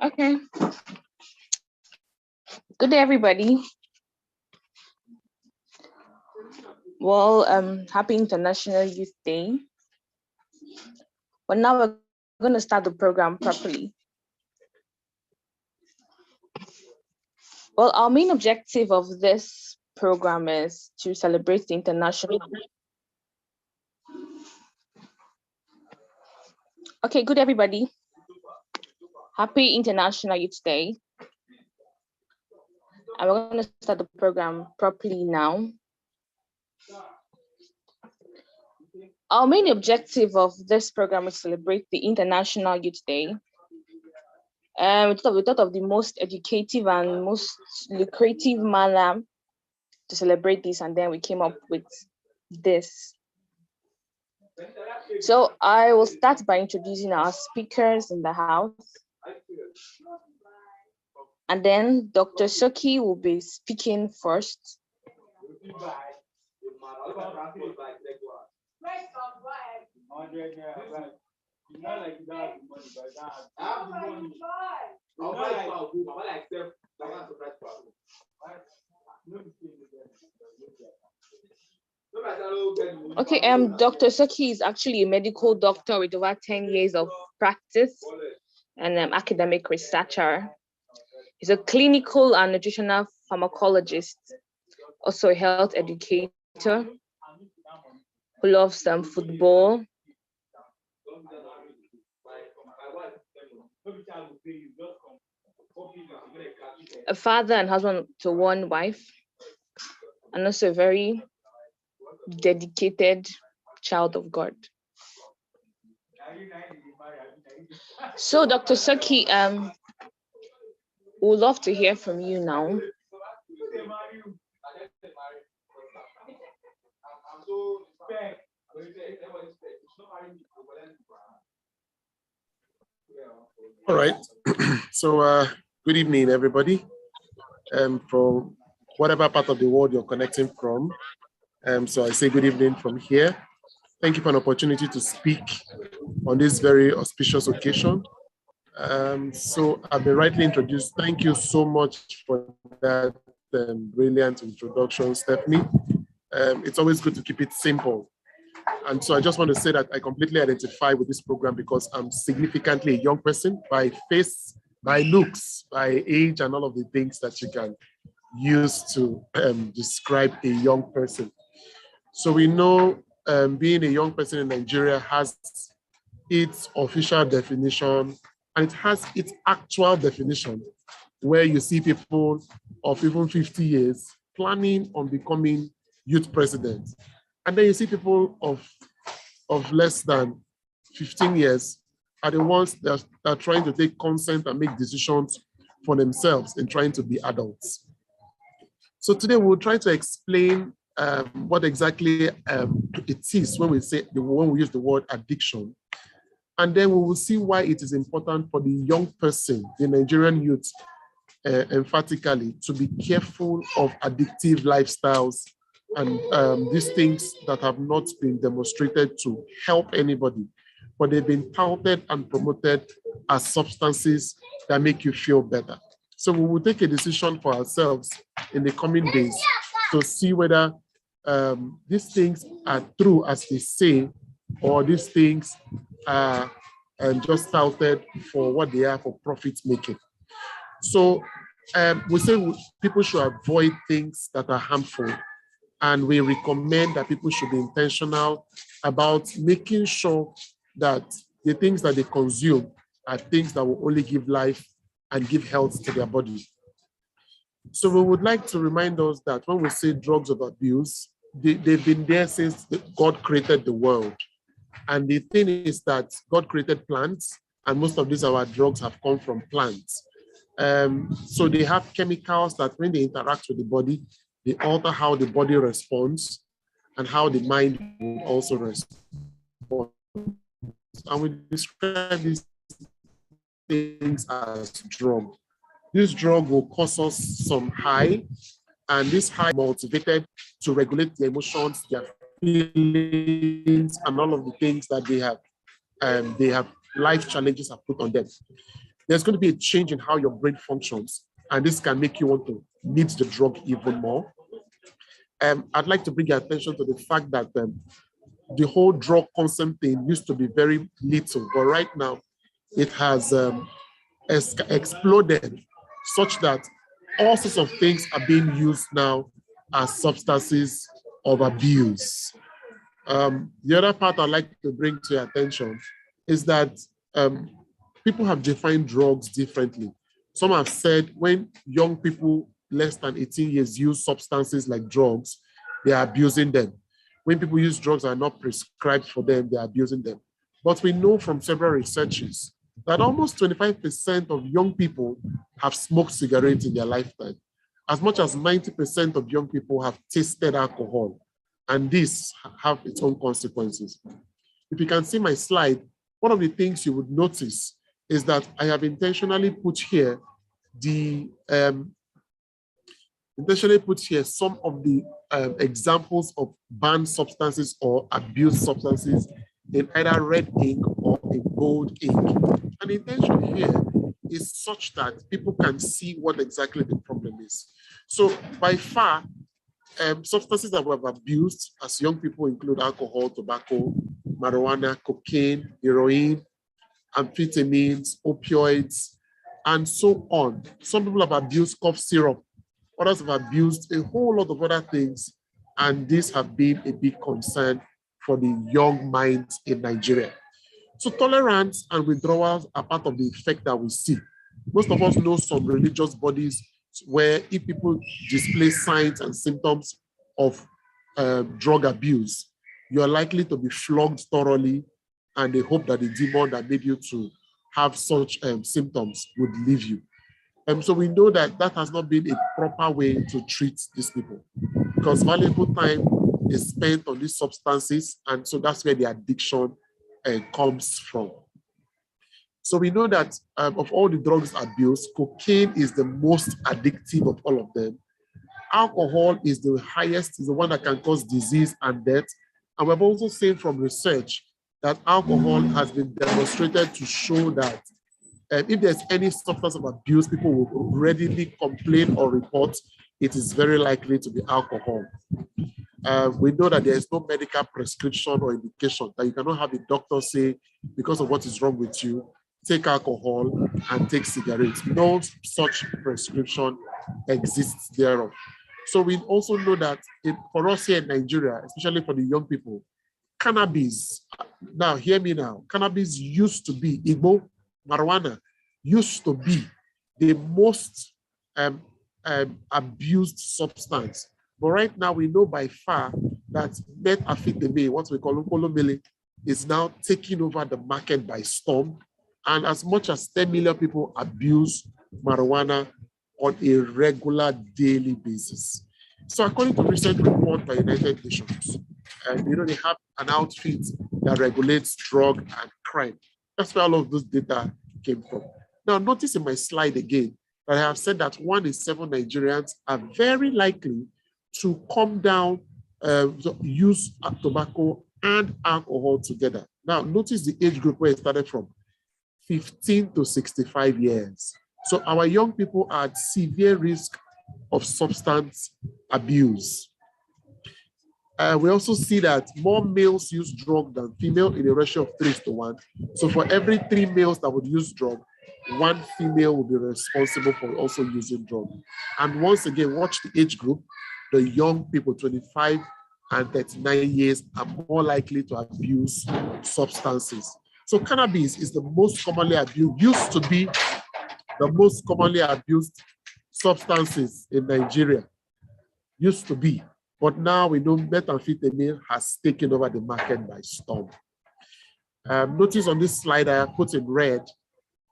Okay. Good day, everybody. Well, happy International Youth Day. But now we're going to start the program properly. Well, our main objective of this program is to celebrate the international. Okay, good everybody. Happy International Youth Day. And we're going to start the program properly now. Our main objective of this program is to celebrate the International Youth Day. We thought of the most educative and most lucrative manner to celebrate this, and then we came up with this. So I will start by introducing our speakers in the house. And then Dr. Soki will be speaking first. Okay, Dr. Soki is actually a medical doctor with over 10 years of practice and academic researcher. He's a clinical and nutritional pharmacologist, also a health educator who loves football. A father and husband to one wife, and also a very dedicated child of God. So, Dr. Soki, we'd love to hear from you now. All right. So, good evening, everybody. From whatever part of the world you're connecting from. So I say good evening from here. Thank you for an opportunity to speak on this very auspicious occasion. So I've been rightly introduced. Thank you so much for that brilliant introduction, Stephanie. It's always good to keep it simple. And so I just want to say that I completely identify with this program because I'm significantly a young person by face, by looks, by age, and all of the things that you can use to describe a young person. So we know being a young person in Nigeria has its official definition and it has its actual definition where you see people of even 50 years planning on becoming youth president. And then you see people of less than 15 years are the ones that are trying to take consent and make decisions for themselves in trying to be adults. So today we'll try to explain what exactly it is when we use the word addiction. And then we will see why it is important for the young person, the Nigerian youth, emphatically, to be careful of addictive lifestyles and these things that have not been demonstrated to help anybody, but they've been touted and promoted as substances that make you feel better. So we will take a decision for ourselves in the coming days to see whether these things are true as they say, or these things are just touted for what they are, for profit making. So we say people should avoid things that are harmful, and we recommend that people should be intentional about making sure that the things that they consume are things that will only give life and give health to their body. So we would like to remind us that when we say drugs of abuse, they've been there since God created the world. And the thing is that God created plants, and most of these our drugs have come from plants. So they have chemicals that when they interact with the body, they alter how the body responds and how the mind would also respond. And we describe these things as drug. This drug will cause us some high, and this high motivated to regulate their emotions, their feelings, and all of the things that they have life challenges have put on them. There's going to be a change in how your brain functions, and this can make you want to need the drug even more. I'd like to bring your attention to the fact that the whole drug concept thing used to be very little, but right now it has exploded such that all sorts of things are being used now as substances of abuse. The other part I'd like to bring to your attention is that people have defined drugs differently. Some have said when young people less than 18 years use substances like drugs, they are abusing them. When people use drugs that are not prescribed for them, they are abusing them. But we know from several researches that almost 25% of young people have smoked cigarettes in their lifetime. As much as 90% of young people have tasted alcohol, and this have its own consequences. If you can see my slide, one of the things you would notice is that I have intentionally put here some of the examples of banned substances or abused substances in either red ink or in bold ink. And the intention here is such that people can see what exactly the problem is. So by far, substances that we have abused as young people include alcohol, tobacco, marijuana, cocaine, heroin, amphetamines, opioids, and so on. Some people have abused cough syrup. Others have abused a whole lot of other things. And these have been a big concern for the young minds in Nigeria. So tolerance and withdrawals are part of the effect that we see. Most of us know some religious bodies where if people display signs and symptoms of drug abuse, you are likely to be flogged thoroughly, and they hope that the demon that made you to have such symptoms would leave you. So we know that that has not been a proper way to treat these people, because valuable time is spent on these substances, and so that's where the addiction comes from. So we know that of all the drugs abused, cocaine is the most addictive of all of them. Alcohol is the highest, is the one that can cause disease and death. And we've also seen from research that alcohol has been demonstrated to show that if there's any substance of abuse, people will readily complain or report, it is very likely to be alcohol. We know that there is no medical prescription or indication, that you cannot have a doctor say, because of what is wrong with you, take alcohol and take cigarettes. No such prescription exists thereof. So we also know that for us here in Nigeria, especially for the young people, cannabis, now hear me now, cannabis used to be, Igbo, marijuana, used to be the most abused substance. But right now we know by far that methamphetamine, what we call Ukolomele, is now taking over the market by storm. And as much as 10 million people abuse marijuana on a regular daily basis. So according to a recent report by United Nations, they have an outfit that regulates drug and crime. That's where all of those data came from. Now, notice in my slide again that I have said that 1 in 7 Nigerians are very likely to come down, use tobacco and alcohol together. Now, notice the age group where it started from, 15 to 65 years. So our young people are at severe risk of substance abuse. We also see that more males use drug than female in a ratio of 3:1. So for every 3 males that would use drug, 1 female will be responsible for also using drug. And once again, watch the age group. The young people, 25 and 39 years, are more likely to abuse substances. So cannabis is the most commonly abused, used to be the most commonly abused substances in Nigeria. Used to be. But now we know methamphetamine has taken over the market by storm. Notice on this slide I put in red,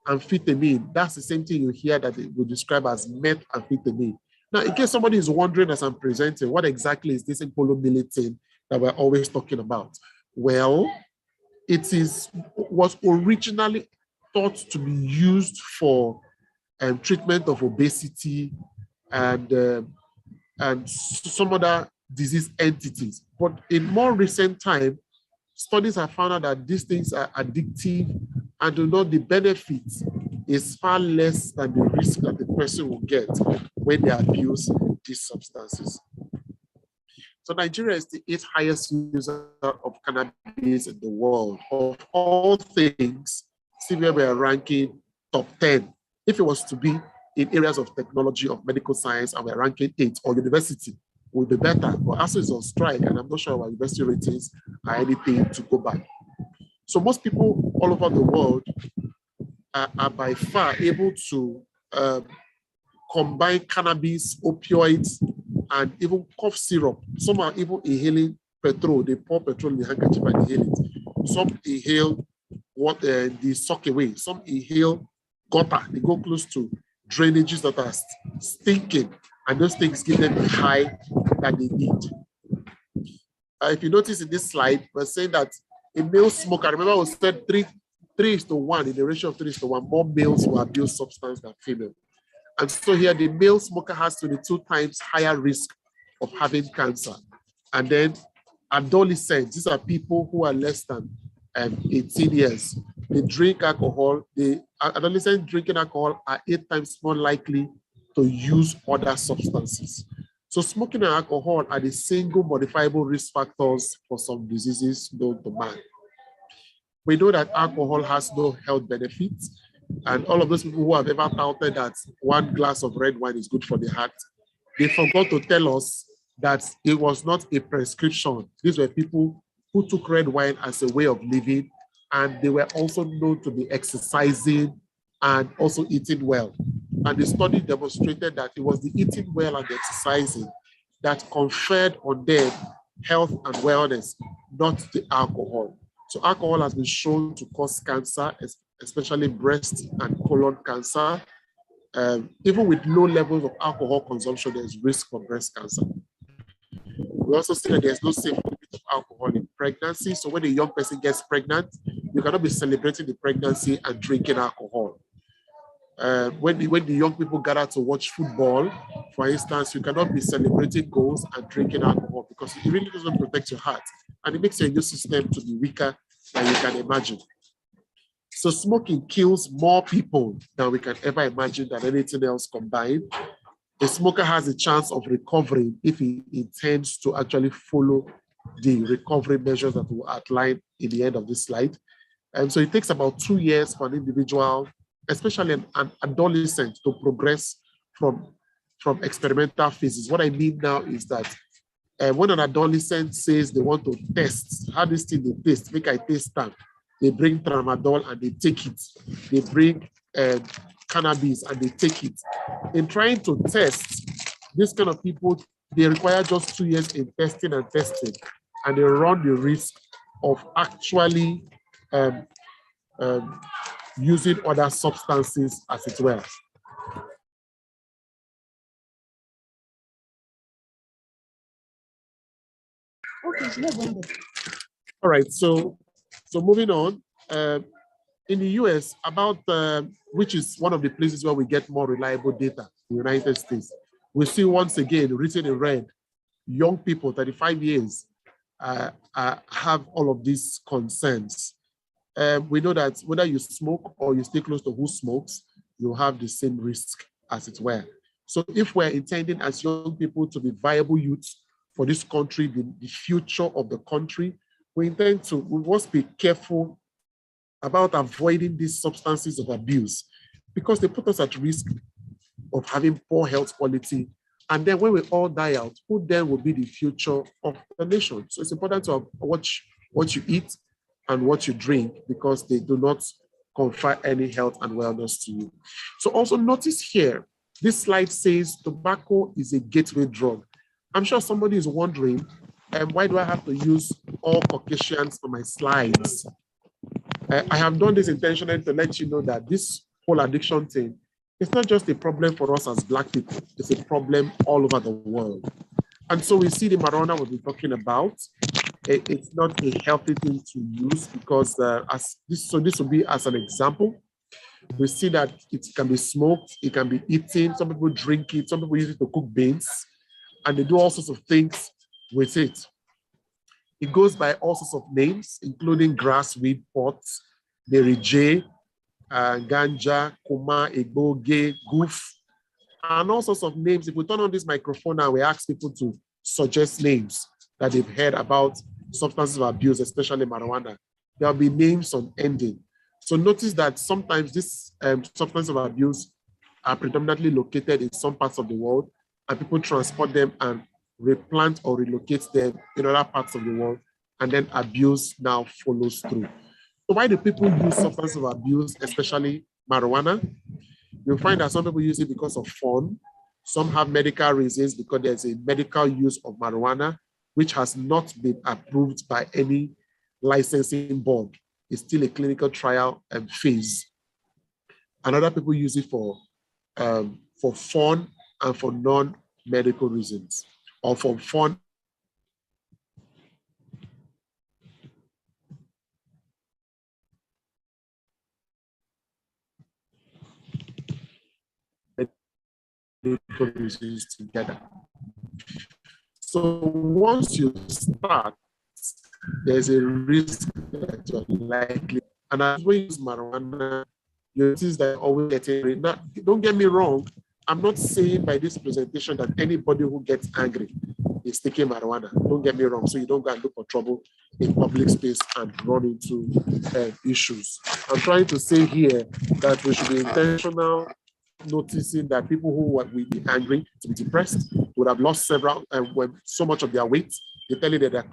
amphetamine. That's the same thing you hear that we describe as methamphetamine. Now, in case somebody is wondering as I'm presenting, what exactly is this polymylatin that we're always talking about? Well, it was originally thought to be used for treatment of obesity and some other disease entities. But in more recent time, studies have found out that these things are addictive and the benefit is far less than the risk that the person will get when they abuse these substances. So Nigeria is the 8th highest user of cannabis in the world. Of all things, see where we are ranking top 10. If it was to be in areas of technology, of medical science, and we're ranking 8, or university, would be better. But ASU is on strike, and I'm not sure our university ratings are anything to go by. So most people all over the world are by far able to combine cannabis, opioids, and even cough syrup. Some are even inhaling petrol. They pour petrol in the handkerchief and inhale it. Some inhale what they suck away. Some inhale gutter. They go close to drainages that are stinking, and those things give them the high that they need. If you notice in this slide, we're saying that a male smoker, remember we said 3:1 in the ratio of 3:1, more males will abuse substance than female. And so here the male smoker has 22 times higher risk of having cancer. And then adolescents, these are people who are less than 18 years. They drink alcohol. The adolescents drinking alcohol are 8 times more likely to use other substances. So smoking and alcohol are the single modifiable risk factors for some diseases known to man. We know that alcohol has no health benefits, and all of those people who have ever touted that 1 glass of red wine is good for the heart, they forgot to tell us that it was not a prescription. These were people who took red wine as a way of living, and they were also known to be exercising and also eating well. And the study demonstrated that it was the eating well and the exercising that conferred on them health and wellness, not the alcohol. So alcohol has been shown to cause cancer, especially breast and colon cancer. Even with low levels of alcohol consumption, there's risk for breast cancer. We also see that there's no safe limit of alcohol in pregnancy. So when a young person gets pregnant, you cannot be celebrating the pregnancy and drinking alcohol. When the young people gather to watch football, for instance, you cannot be celebrating goals and drinking alcohol because it really doesn't protect your heart and it makes your immune system to be weaker than you can imagine. So smoking kills more people than we can ever imagine than anything else combined. A smoker has a chance of recovering if he intends to actually follow the recovery measures that we'll outline in the end of this slide. And so it takes about 2 years for an individual, especially an adolescent, to progress from experimental phases. What I mean now is that when an adolescent says they want to test how this thing they taste, make I taste that, they bring tramadol and they take it. They bring cannabis and they take it. In trying to test, this kind of people, they require just 2 years in testing, and they run the risk of actually using other substances as it were. All right, so moving on. In the US, which is one of the places where we get more reliable data, the United States, we see once again, written in red, young people, 35 years, have all of these concerns. We know that whether you smoke or you stay close to who smokes, you have the same risk as it were. So if we're intending as young people to be viable youths for this country, the future of the country, we must be careful about avoiding these substances of abuse because they put us at risk of having poor health quality. And then when we all die out, who then will be the future of the nation? So it's important to watch what you eat and what you drink because they do not confer any health and wellness to you. So also notice here, this slide says tobacco is a gateway drug. I'm sure somebody is wondering, why do I have to use all Caucasians on my slides? I have done this intentionally to let you know that this whole addiction thing, it's not just a problem for us as Black people, it's a problem all over the world. And so we see the marijuana we've been talking about. It's not a healthy thing to use because this will be as an example. We see that it can be smoked, it can be eaten, some people drink it, some people use it to cook beans, and they do all sorts of things with it. It goes by all sorts of names, including grass, weed, pots, Mary J, ganja, kuma, eboge, goof, and all sorts of names. If we turn on this microphone and we ask people to suggest names that they've heard about substances of abuse, especially marijuana, there'll be names on ending. So notice that sometimes this substance of abuse are predominantly located in some parts of the world, and people transport them and replant or relocate them in other parts of the world, and then abuse now follows through. So why do people use substance of abuse, especially marijuana? You'll find that some people use it because of fun. Some have medical reasons because there's a medical use of marijuana, which has not been approved by any licensing board. It's still a clinical trial phase. And other people use it for fun and for non-medical reasons, or for fun. Reasons together. So once you start, there's a risk that you're likely, and as we use marijuana, you notice that you're always getting. Now, don't get me wrong, I'm not saying by this presentation that anybody who gets angry is taking marijuana. Don't get me wrong, so you don't go and look for trouble in public space and run into issues. I'm trying to say here that we should be intentional, noticing that people who will be angry, to be depressed, would have lost so much of their weight. They tell you that they're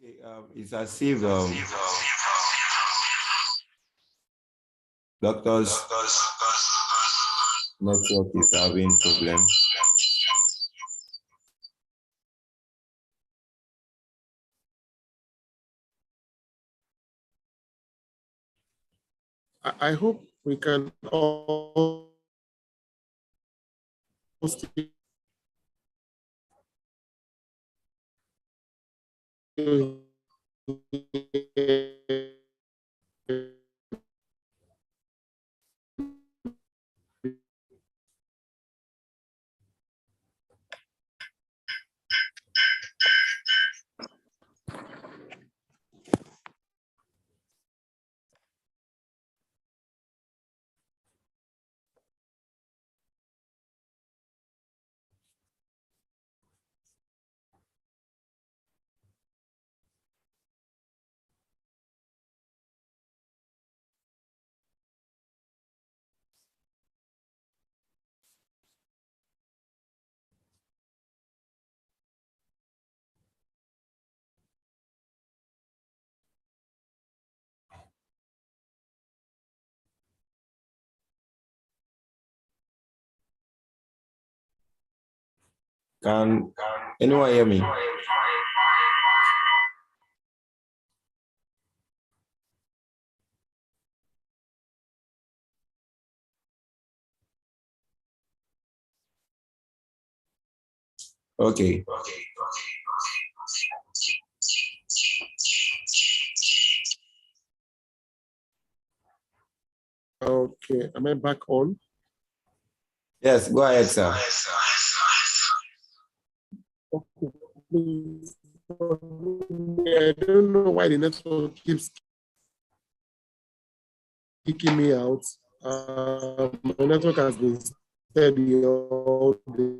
Okay, it's as if doctors network is having problem. I hope we can all still Can anyone hear me? Okay. Okay, am I back on? Yes, go ahead, sir. Okay, please. I don't know why the network keeps kicking me out. My network has been steady all day.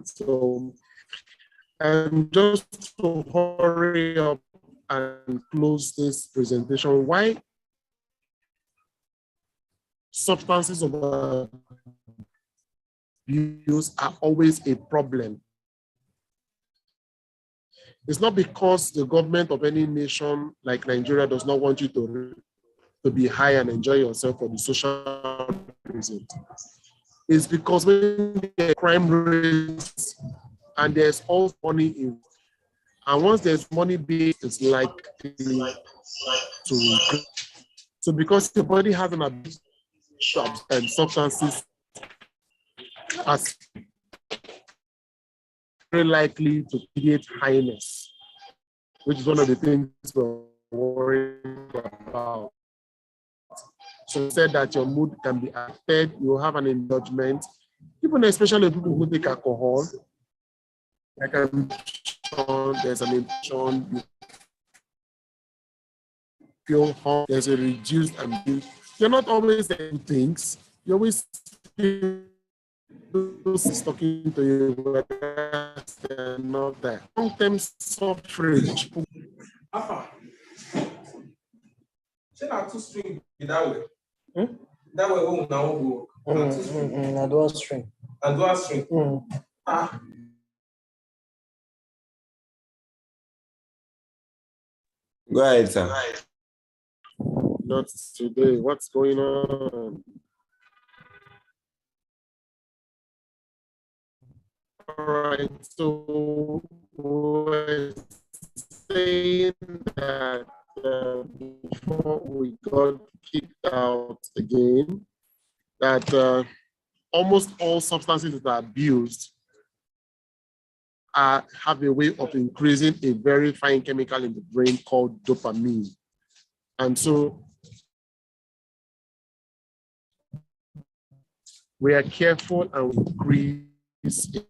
So, and just to hurry up and close this presentation, why substances of abuse are always a problem? It's not because the government of any nation like Nigeria does not want you to be high and enjoy yourself for the social reason. It's because when the crime rates and there's all money in, and once there's money being, it's likely to increase. So because the body has an abuse and substances, as very likely to create highness, which is one of the things we're worried about. So said that your mood can be affected, you have an indulgence, even especially people who take alcohol. Like I'm sure there's an infection, you feel hot, there's a reduced abuse. You're not always saying things, you always feel is talking to you, but they're not there. Long-term suffrage. Two string that way. That way, oh, now go. Na dual string. And dual string. Ah. Go ahead, sir. Not today. What's going on? All right. So we're saying that before we got kicked out again, that almost all substances that are abused have a way of increasing a very fine chemical in the brain called dopamine. And so we are careful and we increase in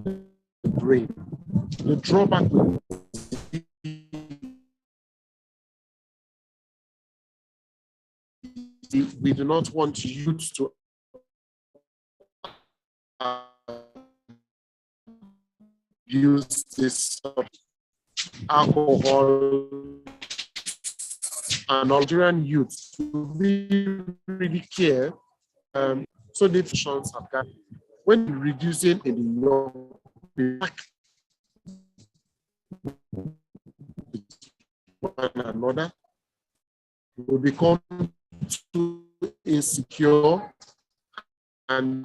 the brain. The drawback with we do not want youth to use this alcohol and Nigerian youth to really care. So the decisions have got when reducing in the young one another, will become too insecure and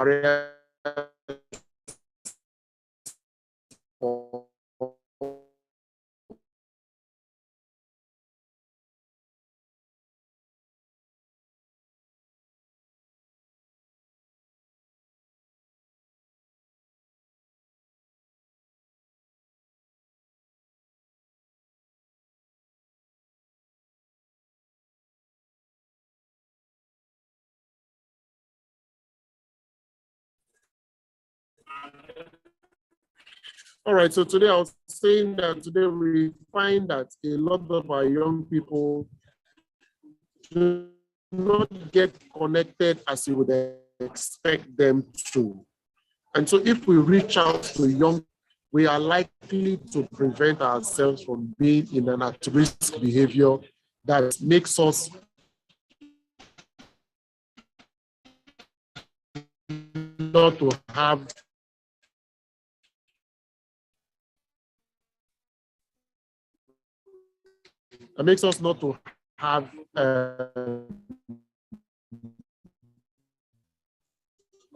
all right, so today I was saying that today we find that a lot of our young people do not get connected as you would expect them to. And so if we reach out to young, we are likely to prevent ourselves from being in an at-risk behavior that makes us not to have not to have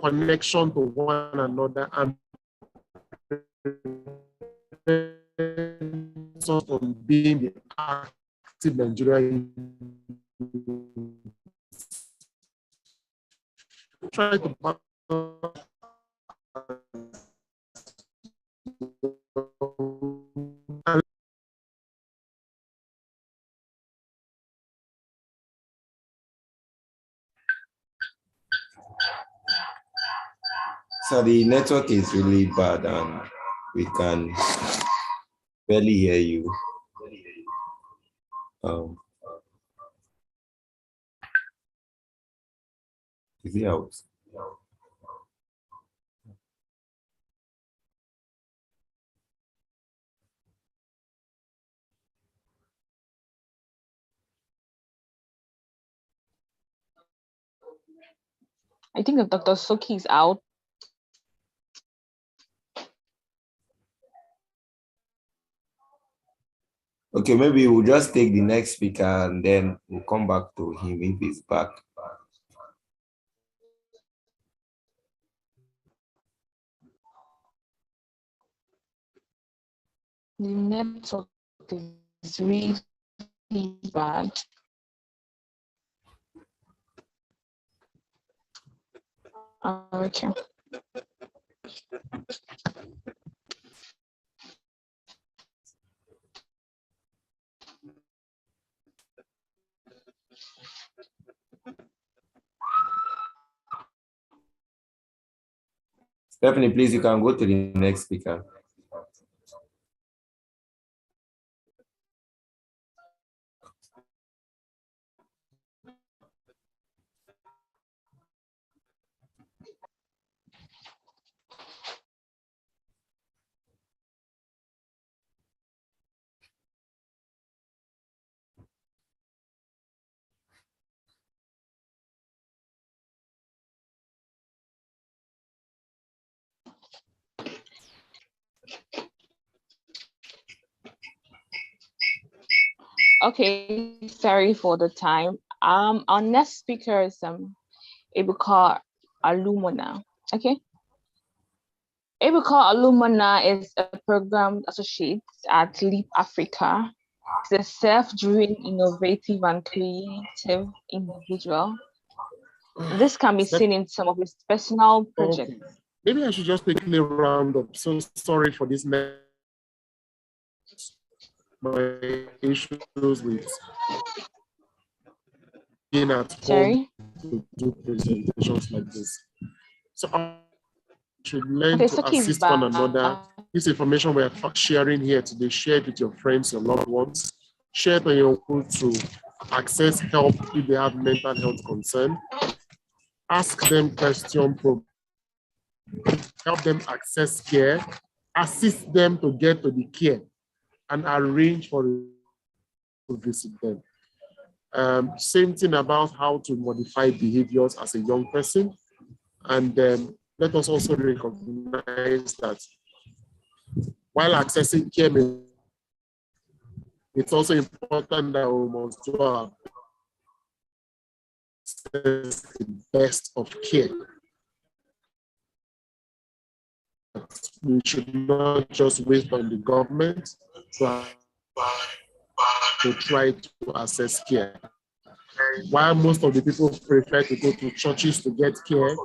connection to one another and on being the active Nigerian. Try to So the network is really bad and we can barely hear you. Is he out? I think if Dr. Soki is out. Okay, maybe we'll just take the next speaker and then we'll come back to him if he's back. The network is really bad. Okay. Stephanie, please, you can go to the next speaker. Okay, sorry for the time. Our next speaker is Ebuka Alumona. Okay. Ebuka Alumona is a program associate at Leap Africa. He's a self-driven, innovative, and creative individual. This can be seen in some of his personal projects. Okay. Maybe I should just quickly round up. So sorry for this. My issues with being at home to do presentations like this. So I should learn to assist one another. This information we are sharing here today, share it with your friends, your loved ones. Share it on your group to access help if they have mental health concern. Ask them questions, help them access care, assist them to get to the care, and arrange for to visit them. Same thing about how to modify behaviors as a young person. And let us also recognize that while accessing care, it's also important that we must do our best of care. We should not just wait on the government to try to access care. While most of the people prefer to go to churches to get care,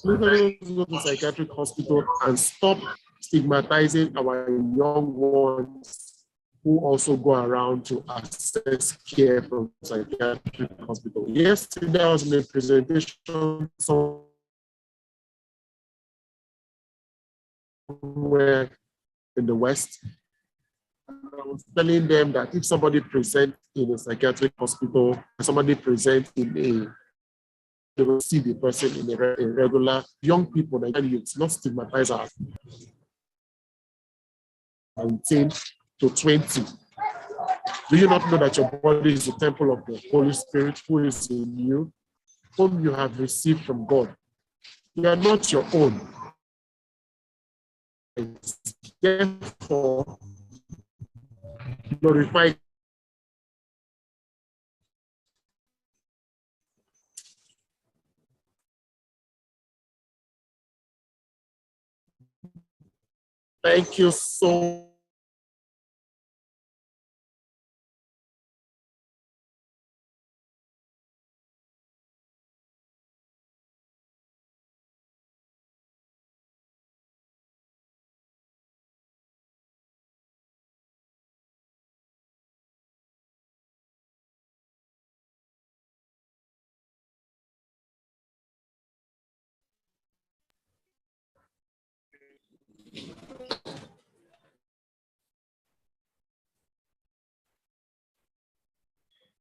let us go to psychiatric hospital and stop stigmatizing our young ones who also go around to access care from psychiatric hospital. Yesterday I was in a presentation somewhere in the West. I was telling them that if somebody presents in a psychiatric hospital, somebody presents in they will see the person in a regular young people, Nigerian youth, not stigmatize us. 19 to 20. Do you not know that your body is the temple of the Holy Spirit who is in you, whom you have received from God? You are not your own. Therefore, glorify Thank you so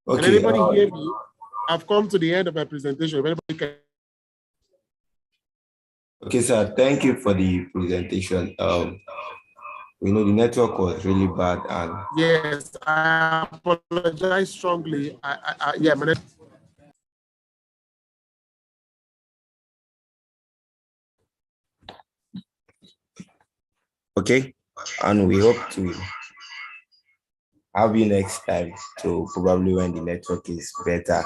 Can Okay. anybody hear me? I've come to the end of my presentation. If anybody can... Okay, sir. Thank you for the presentation. We know the network was really bad, and Yes, I apologize strongly. Yeah, my okay, and we hope to have you next time. So probably when the network is better.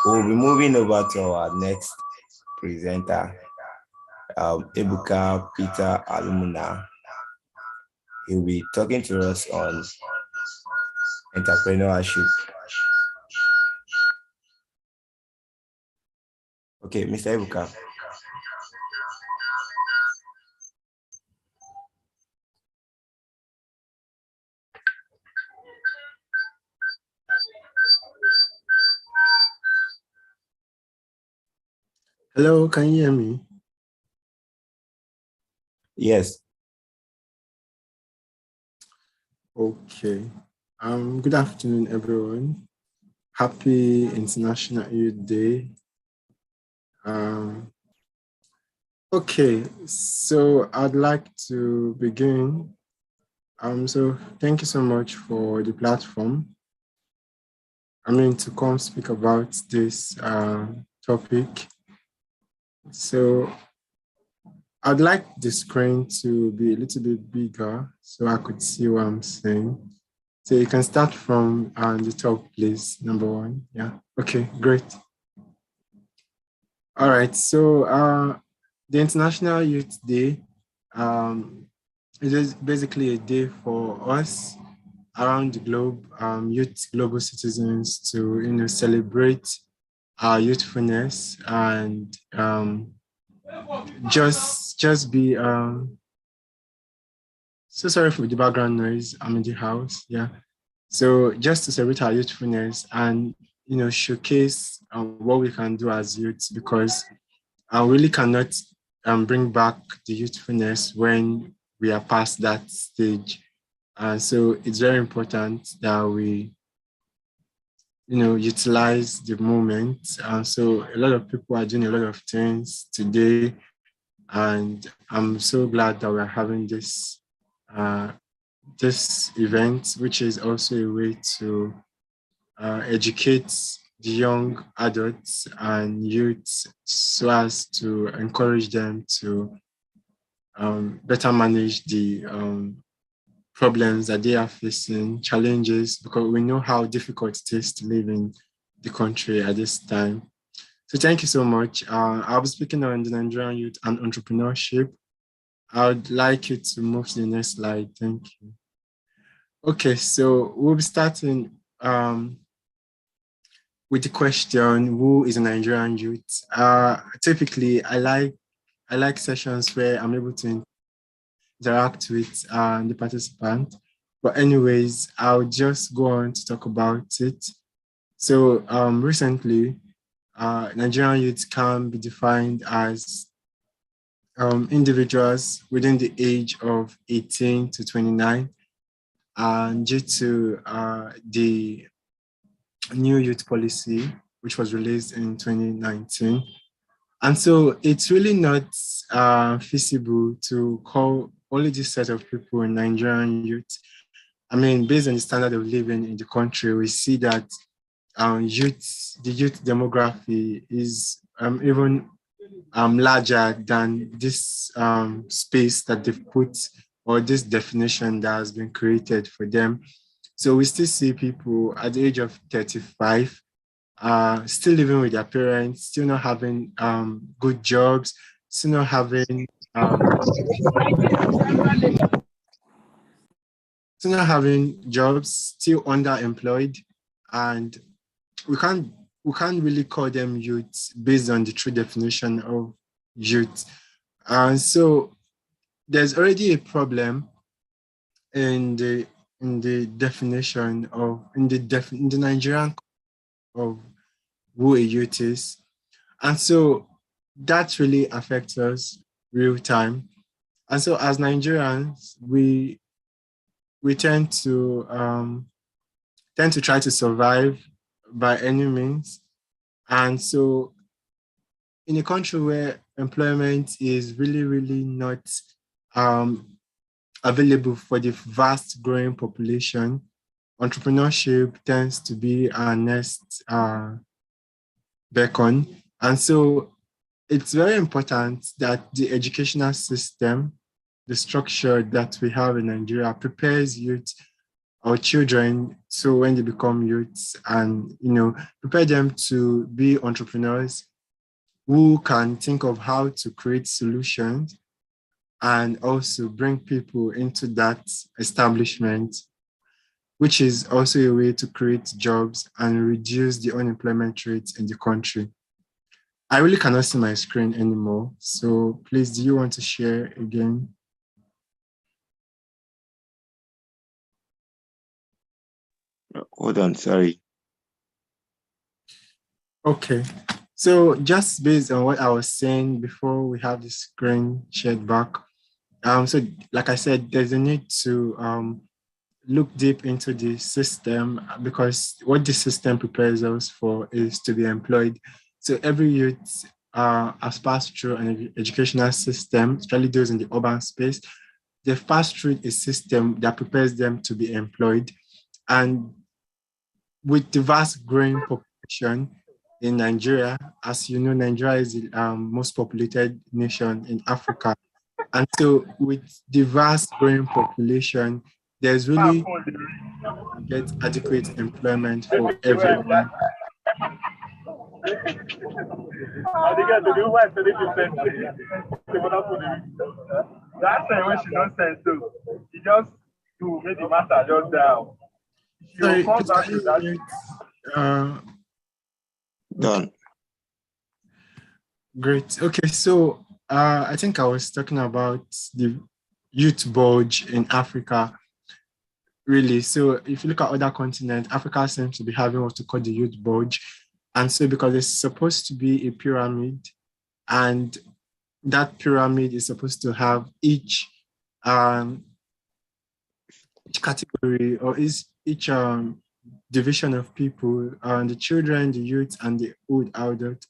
We'll be moving over to our next presenter, Ebuka Peter Alumuna. He'll be talking to us on entrepreneurship. Okay, Mr. Ebuka. Hello, can you hear me? Yes. Okay. Good afternoon, everyone. Happy International Youth Day. Okay, so I'd like to begin. So thank you so much for the platform. To come speak about this topic. So I'd like the screen to be a little bit bigger so I could see what I'm saying. So you can start from the top, please. Number one. Yeah. Okay, great. All right. So the International Youth Day it is basically a day for us around the globe, youth global citizens to celebrate our youthfulness and just be so sorry for the background noise. I'm in the house. Yeah. So just to celebrate our youthfulness and showcase what we can do as youths, because I really cannot bring back the youthfulness when we are past that stage. So it's very important that we utilize the moment. So a lot of people are doing a lot of things today, and I'm so glad that we're having uh, this event, which is also a way to educate the young adults and youths so as to encourage them to better manage the problems that they are facing, challenges, because we know how difficult it is to live in the country at this time. So thank you so much. I'll be speaking on the Nigerian youth and entrepreneurship. I would like you to move to the next slide. Thank you. Okay, so we'll be starting with the question, who is a Nigerian youth? Typically, I like sessions where I'm able to interact with the participant. But anyways, I'll just go on to talk about it. So recently, Nigerian youth can be defined as individuals within the age of 18 to 29. And due to the new youth policy, which was released in 2019. And so it's really not feasible to call only this set of people in Nigerian youth. Based on the standard of living in the country, we see that the youth demography is even larger than this space that they've put, or this definition that has been created for them. So we still see people at the age of 35 still living with their parents, still not having good jobs, still not having still not having jobs, still underemployed, and we can't really call them youth based on the true definition of youth. And so there's already a problem in the definition of in the Nigerian of who a youth is. And so that really affects us real time. And so as Nigerians, we tend to try to survive by any means. And so in a country where employment is really, really not um, available for the vast growing population, entrepreneurship tends to be our next beacon. And so it's very important that the educational system, the structure that we have in Nigeria prepares youth or children so when they become youths and prepare them to be entrepreneurs who can think of how to create solutions and also bring people into that establishment, which is also a way to create jobs and reduce the unemployment rate in the country. I really cannot see my screen anymore. So please, do you want to share again? Hold on, sorry. Okay. So just based on what I was saying before we have the screen shared back. So like I said, there's a need to look deep into the system because what the system prepares us for is to be employed. So every youth has passed through an educational system, especially those in the urban space. They've passed through a system that prepares them to be employed. And with the vast growing population in Nigeria, as you know, Nigeria is the most populated nation in Africa. And so with the vast growing population, there's really get adequate employment for everyone. That's when she don't send so she just do make the matter just down. Sorry, please, can you mute, Done. Great. Okay, so I think I was talking about the youth bulge in Africa, really. So if you look at other continents, Africa seems to be having what we call the youth bulge. And so because it's supposed to be a pyramid, and that pyramid is supposed to have each category or each division of people, the children, the youth, and the old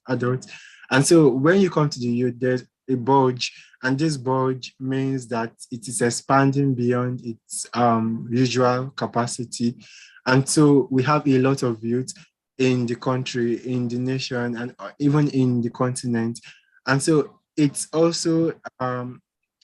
adults. And so when you come to the youth, there's a bulge, and this bulge means that it is expanding beyond its usual capacity. And so we have a lot of youth in the country, in the nation, and even in the continent. And so it's also,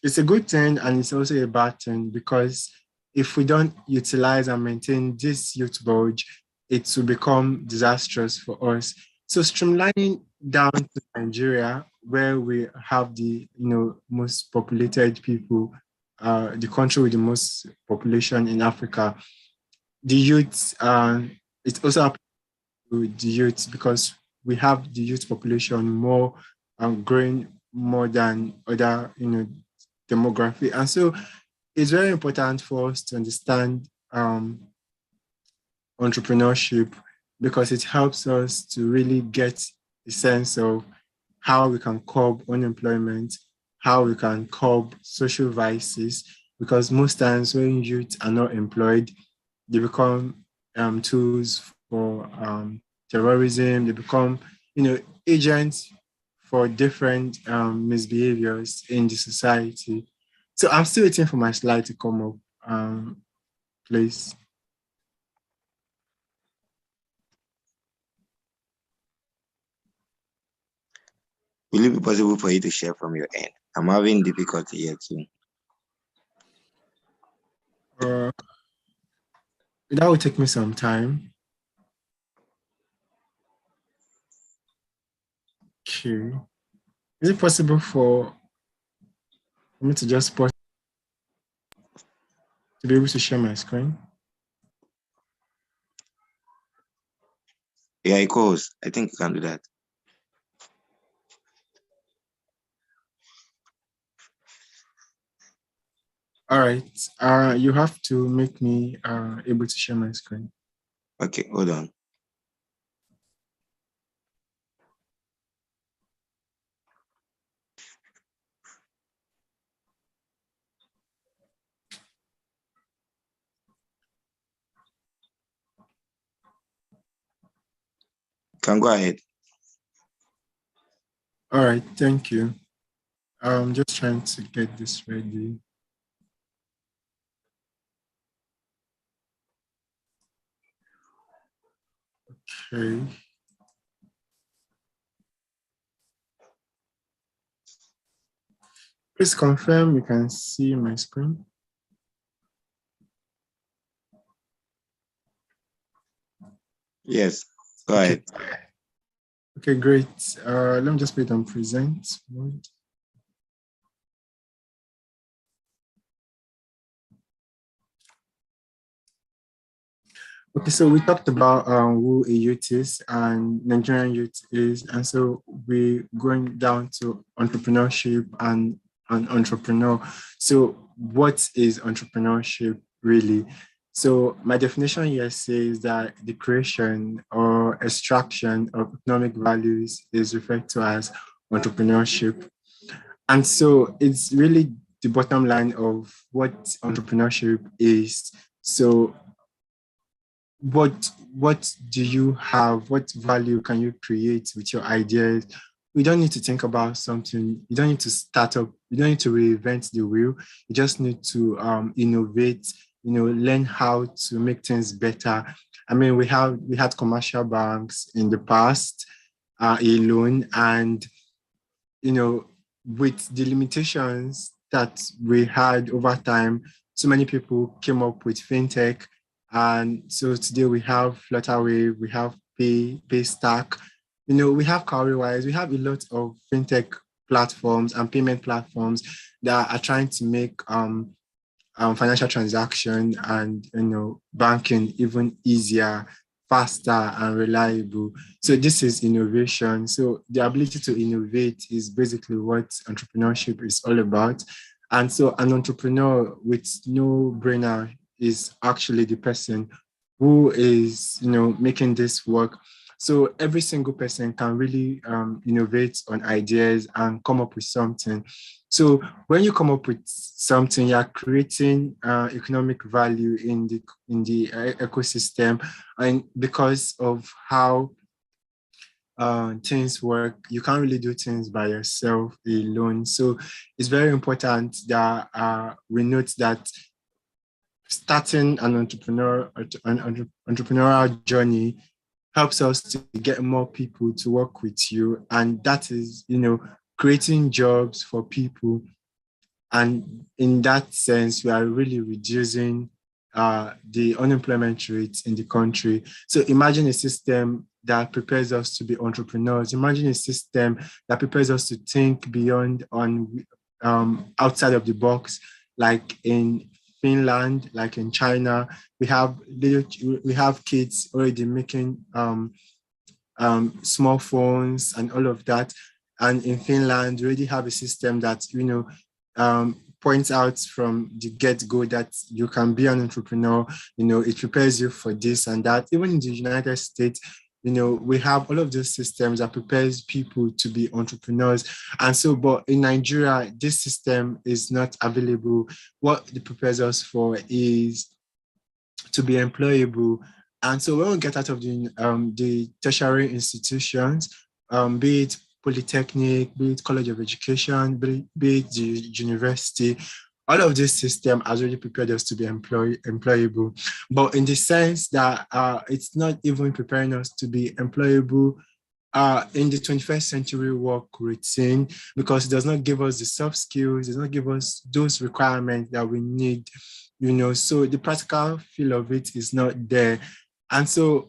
it's a good thing and it's also a bad thing because if we don't utilize and maintain this youth bulge, it will become disastrous for us. So streamlining down to Nigeria, where we have the most populated people, the country with the most population in Africa, the youth, it's also up to the youth because we have the youth population more growing more than other demography, and so it's very important for us to understand entrepreneurship because it helps us to really get a sense of how we can curb unemployment, how we can curb social vices, because most times when youth are not employed, they become tools for terrorism, they become, agents for different misbehaviors in the society. So I'm still waiting for my slide to come up, please. Will it be possible for you to share from your end? I'm having difficulty here too. That will take me some time. Okay. Is it possible for For me to just pause to be able to share my screen. Yeah, it goes. I think you can do that. All right. You have to make me able to share my screen. Okay, hold on. Can go ahead. All right, thank you. I'm just trying to get this ready. Okay. Please confirm you can see my screen. Yes, go ahead. Okay, great. Let me just put it on present mode. Okay, so we talked about who a youth is and Nigerian youth is, and so we're going down to entrepreneurship and an entrepreneur. So what is entrepreneurship really? So my definition here says that the creation or extraction of economic values is referred to as entrepreneurship. And so it's really the bottom line of what entrepreneurship is. So what do you have? What value can you create with your ideas? We don't need to think about something. You don't need to start up. You don't need to reinvent the wheel. You just need to innovate. Learn how to make things better. I mean, we had commercial banks in the past alone, and with the limitations that we had over time, so many people came up with fintech. And so today we have Flutterwave, we have Paystack, we have Cowrywise, we have a lot of fintech platforms and payment platforms that are trying to make financial transaction and banking even easier, faster, and reliable. So this is innovation. So the ability to innovate is basically what entrepreneurship is all about. And so an entrepreneur with no brainer is actually the person who is making this work. So every single person can really innovate on ideas and come up with something. So when you come up with something, you're creating economic value in the ecosystem, and because of how things work, you can't really do things by yourself alone. So it's very important that we note that starting an entrepreneurial journey helps us to get more people to work with you, and that is creating jobs for people. And in that sense, we are really reducing the unemployment rate in the country. So imagine a system that prepares us to be entrepreneurs. Imagine a system that prepares us to think beyond outside of the box, like in Finland, like in China. We have kids already making small phones and all of that. And in Finland, we already have a system that points out from the get-go that you can be an entrepreneur. It prepares you for this and that. Even in the United States, we have all of those systems that prepares people to be entrepreneurs. And so, but in Nigeria, this system is not available. What it prepares us for is to be employable. And so when we get out of the tertiary institutions, be it polytechnic, be it college of education, be it the university, all of this system has already prepared us to be employable. But in the sense that it's not even preparing us to be employable in the 21st century work routine, because it does not give us the soft skills, it does not give us those requirements that we need, so the practical feel of it is not there. And so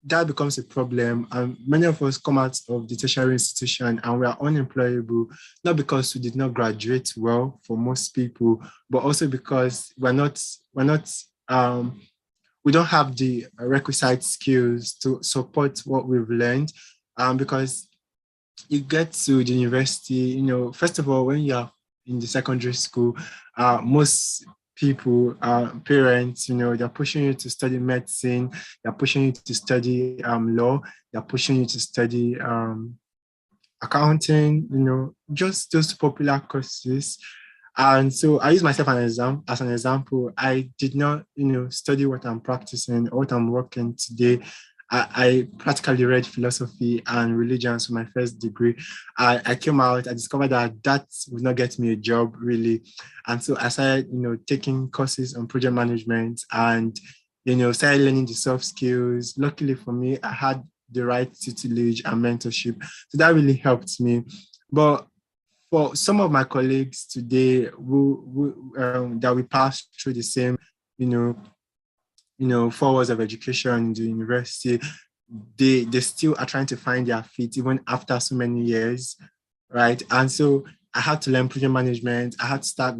that becomes a problem. And many of us come out of the tertiary institution and we are unemployable, not because we did not graduate well for most people, but also because we don't have the requisite skills to support what we've learned. Because you get to the university, first of all, when you're in the secondary school, most people, parents, they're pushing you to study medicine, they're pushing you to study law, they're pushing you to study accounting, just those popular courses. And so I use myself as an example. I did not, study what I'm practicing or what I'm working today. I practically read philosophy and religion for my first degree. I came out, I discovered that would not get me a job really. And so I started, taking courses on project management and, started learning the soft skills. Luckily for me, I had the right tutelage and mentorship. So that really helped me. But for some of my colleagues today that we passed through the same, 4 years of education in the university, they still are trying to find their feet even after so many years, right? And so I had to learn project management. I had to start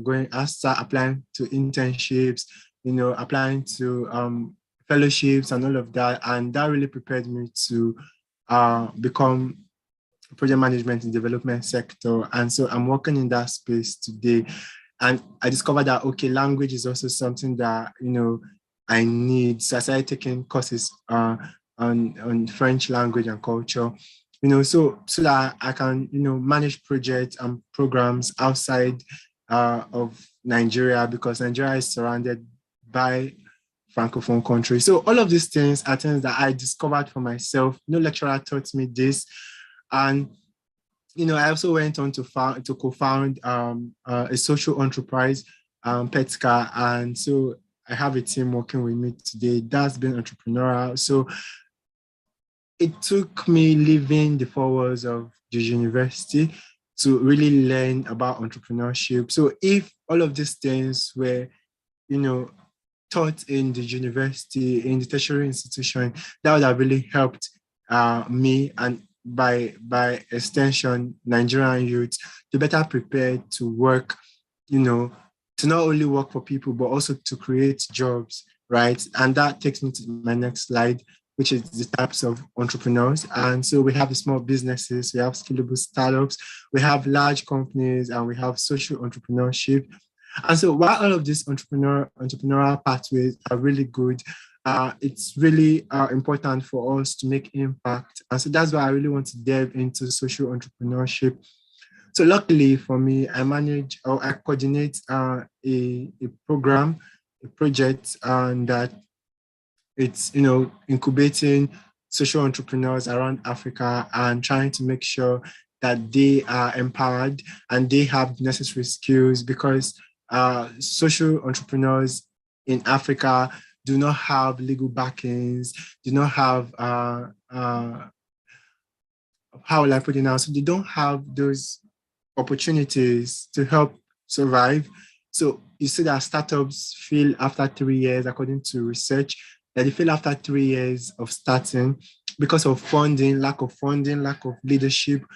applying to internships, applying to fellowships and all of that. And that really prepared me to become project management in development sector. And so I'm working in that space today. And I discovered that, okay, language is also something that, I need. So I started taking courses on French language and culture, so that I can, manage projects and programs outside of Nigeria, because Nigeria is surrounded by Francophone countries. So all of these things are things that I discovered for myself. No lecturer taught me this. And I also went on to co-found a social enterprise, Petska, and so I have a team working with me today that's been entrepreneurial. So it took me leaving the 4 walls of the university to really learn about entrepreneurship. So if all of these things were, taught in the university, in the tertiary institution, that would have really helped me and by extension, Nigerian youth to better prepare to work, to not only work for people, but also to create jobs, right? And that takes me to my next slide, which is the types of entrepreneurs. And so we have the small businesses, we have scalable startups, we have large companies, and we have social entrepreneurship. And so while all of these entrepreneurial pathways are really good, it's really important for us to make impact. And so that's why I really want to delve into social entrepreneurship. So luckily for me, I coordinate a program, a project, and that it's, incubating social entrepreneurs around Africa and trying to make sure that they are empowered and they have the necessary skills, because social entrepreneurs in Africa do not have legal backings, do not have, how will I put it now? So they don't have those opportunities to help survive. So you see that startups fail after 3 years, according to research, that they fail after 3 years of starting because of lack of leadership,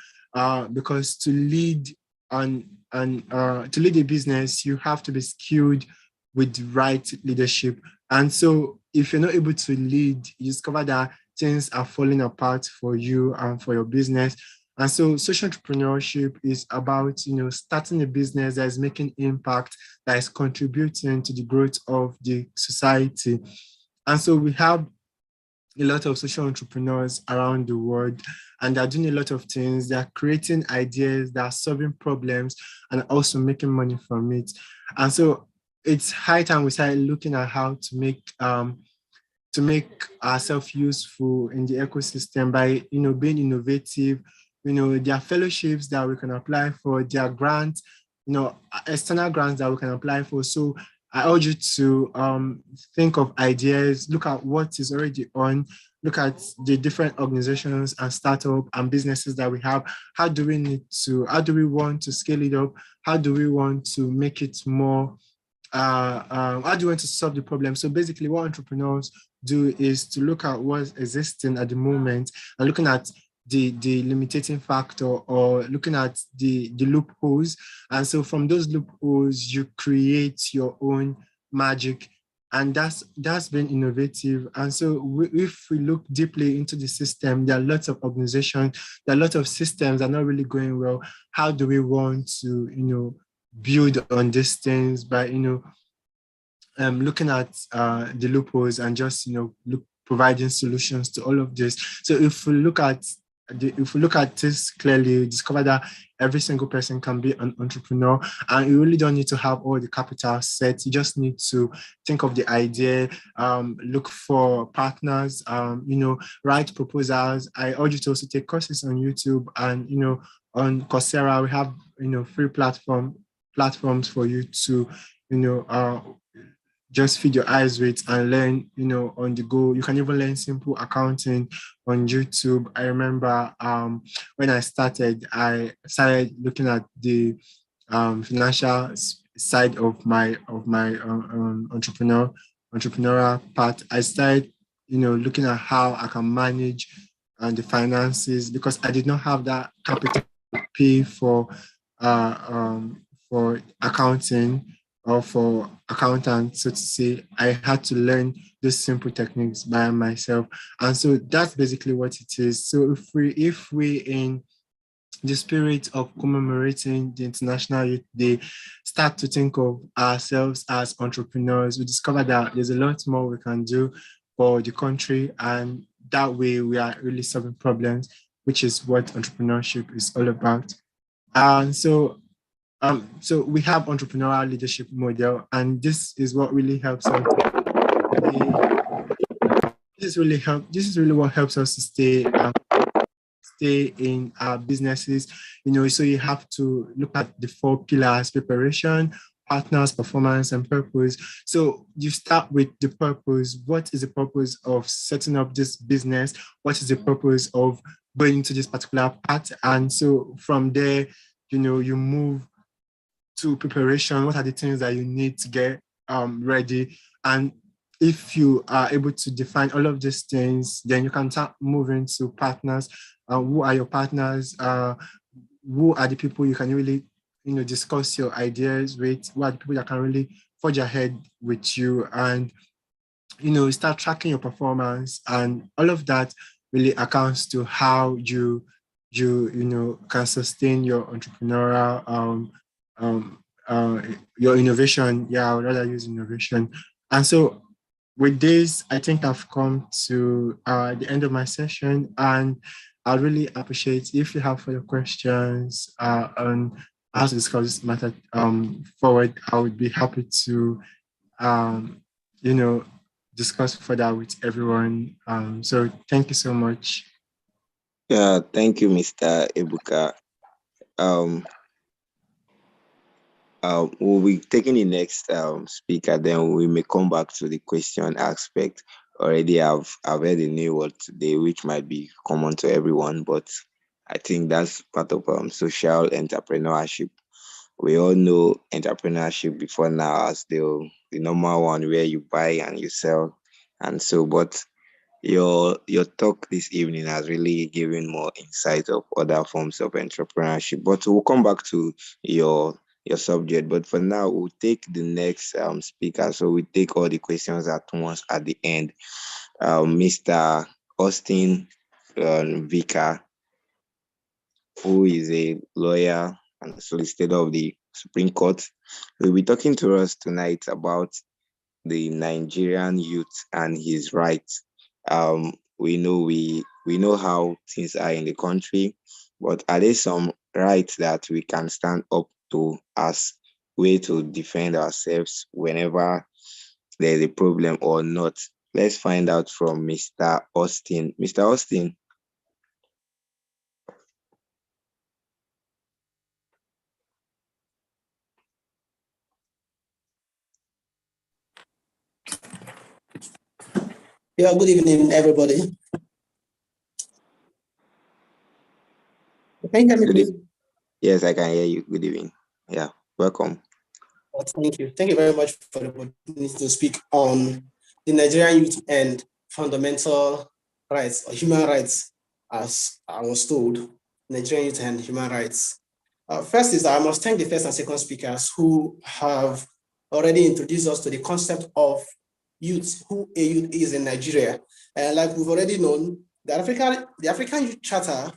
because to lead to lead a business, you have to be skilled with the right leadership. And so if you're not able to lead, you discover that things are falling apart for you and for your business. And so social entrepreneurship is about, starting a business that is making impact, that is contributing to the growth of the society. And so we have a lot of social entrepreneurs around the world, and they're doing a lot of things. They're creating ideas, they're solving problems, and also making money from it. And so it's high time we start looking at how to make ourselves useful in the ecosystem by, being innovative. There are fellowships that we can apply for, there are grants, external grants that we can apply for. So I urge you to think of ideas, look at what is already on, look at the different organizations and startups and businesses that we have. How do we want to scale it up? How do we want to make it more, how do you want to solve the problem? So basically what entrepreneurs do is to look at what's existing at the moment and looking at the limiting factor, or looking at the loopholes. And so from those loopholes, you create your own magic. And that's been innovative. And so if we look deeply into the system, there are lots of organizations, there are lots of systems that are not really going well. How do we want to, build on these things by, looking at the loopholes and just, providing solutions to all of this. So if we look at this clearly, we discover that every single person can be an entrepreneur, and you really don't need to have all the capital set. You just need to think of the idea, look for partners, write proposals. I urge you to also take courses on YouTube, and on Coursera we have free platforms for you to just feed your eyes with and learn, on the go. You can even learn simple accounting on YouTube. I remember when I started looking at the financial side of my entrepreneurial part. I started, looking at how I can manage the finances, because I did not have that capital to pay for accounting, or for accountants, so to say. I had to learn those simple techniques by myself. And so that's basically what it is. So if we in the spirit of commemorating the International Youth Day, start to think of ourselves as entrepreneurs, we discover that there's a lot more we can do for the country, and that way we are really solving problems, which is what entrepreneurship is all about. And so we have entrepreneurial leadership model, and this is what really helps us. This is really what helps us to stay in our businesses. So you have to look at the 4 pillars: preparation, partners, performance, and purpose. So you start with the purpose. What is the purpose of setting up this business? What is the purpose of going to this particular part? And so from there, you move to preparation. What are the things that you need to get ready? And if you are able to define all of these things, then you can start moving to partners. Who are your partners? Who are the people you can really, discuss your ideas with? Who are the people that can really forge ahead with you? And, start tracking your performance, and all of that really accounts to how you can sustain your entrepreneurial your innovation. Yeah, I would rather use innovation. And so with this, I think I've come to the end of my session, and I really appreciate if you have further questions on how to discuss this matter forward. I would be happy to, discuss further with everyone. So thank you so much. Yeah, thank you, Mr. Ebuka. We'll be taking the next speaker, then we may come back to the question aspect. Already I've heard a new word today, which might be common to everyone, but I think that's part of social entrepreneurship. We all know entrepreneurship before now as the normal one where you buy and you sell. And so, but your talk this evening has really given more insight of other forms of entrepreneurship. But we'll come back to your subject. But for now, we'll take the next speaker. So we take all the questions at once at the end. Mr. Austin Vicar, who is a lawyer and solicitor of the Supreme Court, will be talking to us tonight about the Nigerian youth and his rights. We know how things are in the country, but are there some rights that we can stand up to as way to defend ourselves whenever there's a problem or not? Let's find out from Mr. Austin. Mr. Austin. Yeah, good evening, everybody. Can you hear me, please? Yes, I can hear you. Good evening. Yeah, welcome. Thank you. Thank you very much for the opportunity to speak on the Nigerian youth and fundamental rights or human rights, as I was told, Nigerian youth and human rights. First is I must thank the first and second speakers who have already introduced us to the concept of youth, who a youth is in Nigeria. And like we've already known, the African Youth Charter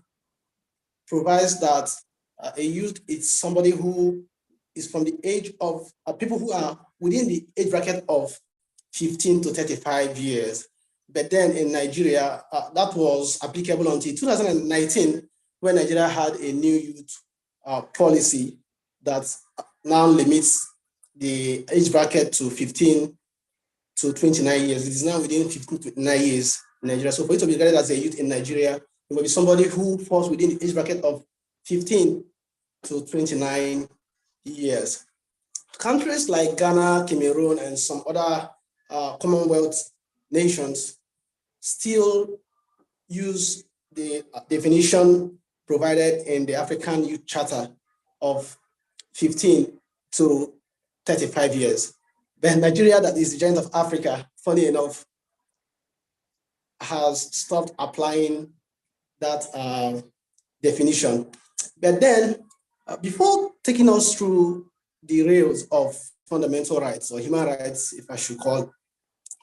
provides that a youth is somebody who is from the age of people who are within the age bracket of 15 to 35 years. But then in Nigeria, that was applicable until 2019, when Nigeria had a new youth policy that now limits the age bracket to 15 to 29 years. It is now within 15 to 29 years in Nigeria. So for you to be regarded as a youth in Nigeria, it will be somebody who falls within the age bracket of 15 to 29 years. Countries like Ghana, Cameroon, and some other Commonwealth nations still use the definition provided in the African Youth Charter of 15 to 35 years. But Nigeria, that is the giant of Africa, funny enough, has stopped applying that definition. But then, before taking us through the rails of fundamental rights or human rights, if I should call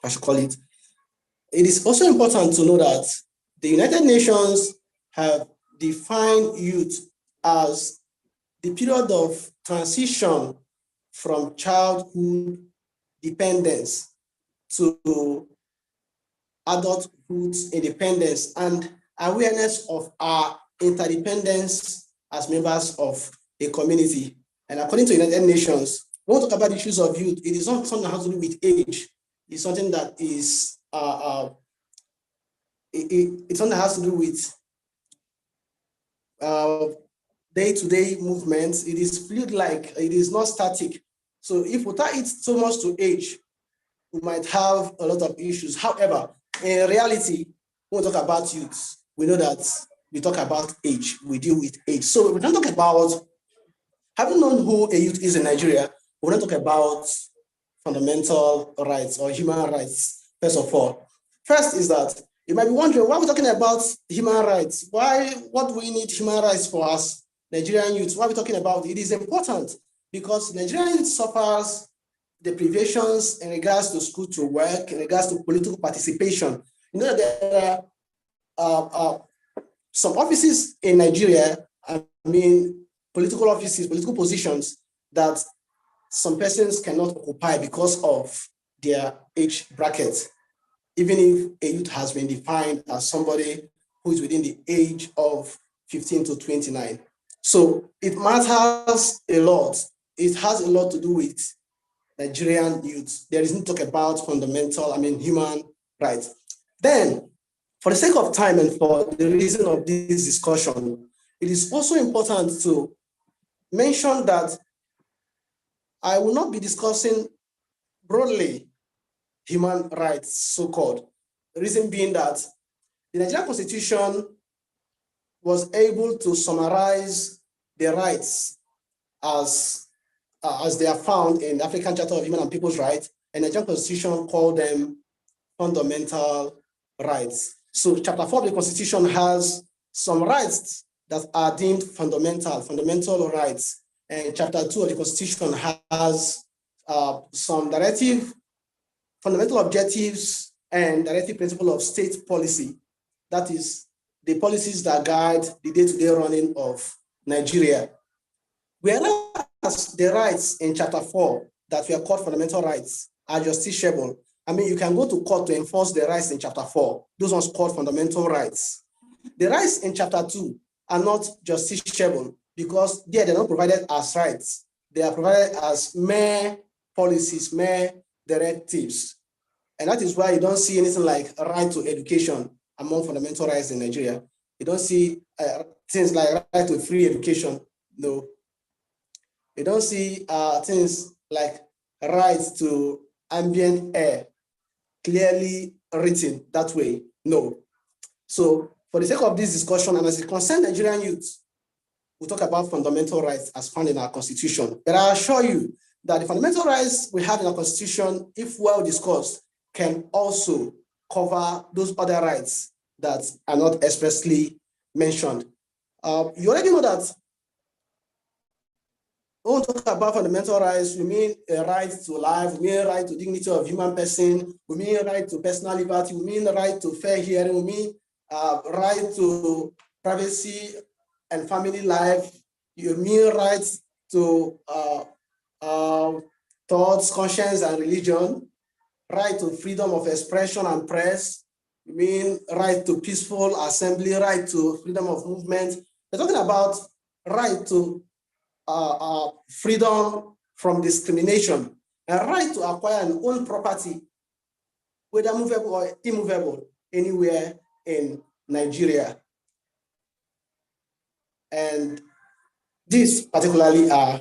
it, it is also important to know that the United Nations have defined youth as the period of transition from childhood dependence to adulthood independence and awareness of our interdependence as members of a community. And according to the United Nations, when we talk about issues of youth, it is not something that has to do with age. It's something that is it's something that has to do with day-to-day movements. It is fluid-like, it is not static. So if we tie it so much to age, we might have a lot of issues. However, in reality, when we talk about youth, we know that we talk about age, we deal with age. So we can talk about, having known who a youth is in Nigeria, we don't talk about fundamental rights or human rights, first of all. First is that you might be wondering, why are we talking about human rights? What do we need human rights for us, Nigerian youth? Why are we talking about it? It is important because Nigerian youth suffers deprivations in regards to school to work, in regards to political participation. You know, there are some offices in Nigeria, political offices, political positions that some persons cannot occupy because of their age bracket, even if a youth has been defined as somebody who is within the age of 15 to 29. So it matters a lot. It has a lot to do with Nigerian youth. There is no talk about fundamental, human rights. Then, for the sake of time and for the reason of this discussion, it is also important to mention that I will not be discussing broadly human rights, so-called. The reason being that the Nigerian Constitution was able to summarize the rights as they are found in the African Charter of Human and People's Rights, and the Nigerian Constitution called them fundamental rights. So Chapter 4 of the Constitution has some rights that are deemed fundamental rights. And Chapter 2 of the Constitution has some directive, fundamental objectives, and directive principle of state policy. That is the policies that guide the day-to-day running of Nigeria. Whereas the rights in Chapter 4 that were called fundamental rights are justiciable. You can go to court to enforce the rights in Chapter 4. Those ones called fundamental rights. The rights in Chapter 2 are not justiciable because they're not provided as rights. They are provided as mere policies, mere directives. And that is why you don't see anything like a right to education among fundamental rights in Nigeria. You don't see things like right to free education, no. You don't see things like rights to ambient air clearly written that way, no. So for the sake of this discussion, and as it concerns Nigerian youth, we'll talk about fundamental rights as found in our Constitution. But I assure you that the fundamental rights we have in our Constitution, if well discussed, can also cover those other rights that are not expressly mentioned. You already know that when we talk about fundamental rights, we mean a right to life, we mean a right to dignity of human person, we mean a right to personal liberty, we mean a right to fair hearing, we mean right to privacy and family life, you mean rights to thoughts, conscience, and religion, right to freedom of expression and press, you mean right to peaceful assembly, right to freedom of movement. We're talking about right to freedom from discrimination, a right to acquire and own property, whether movable or immovable, anywhere in Nigeria. And these particularly are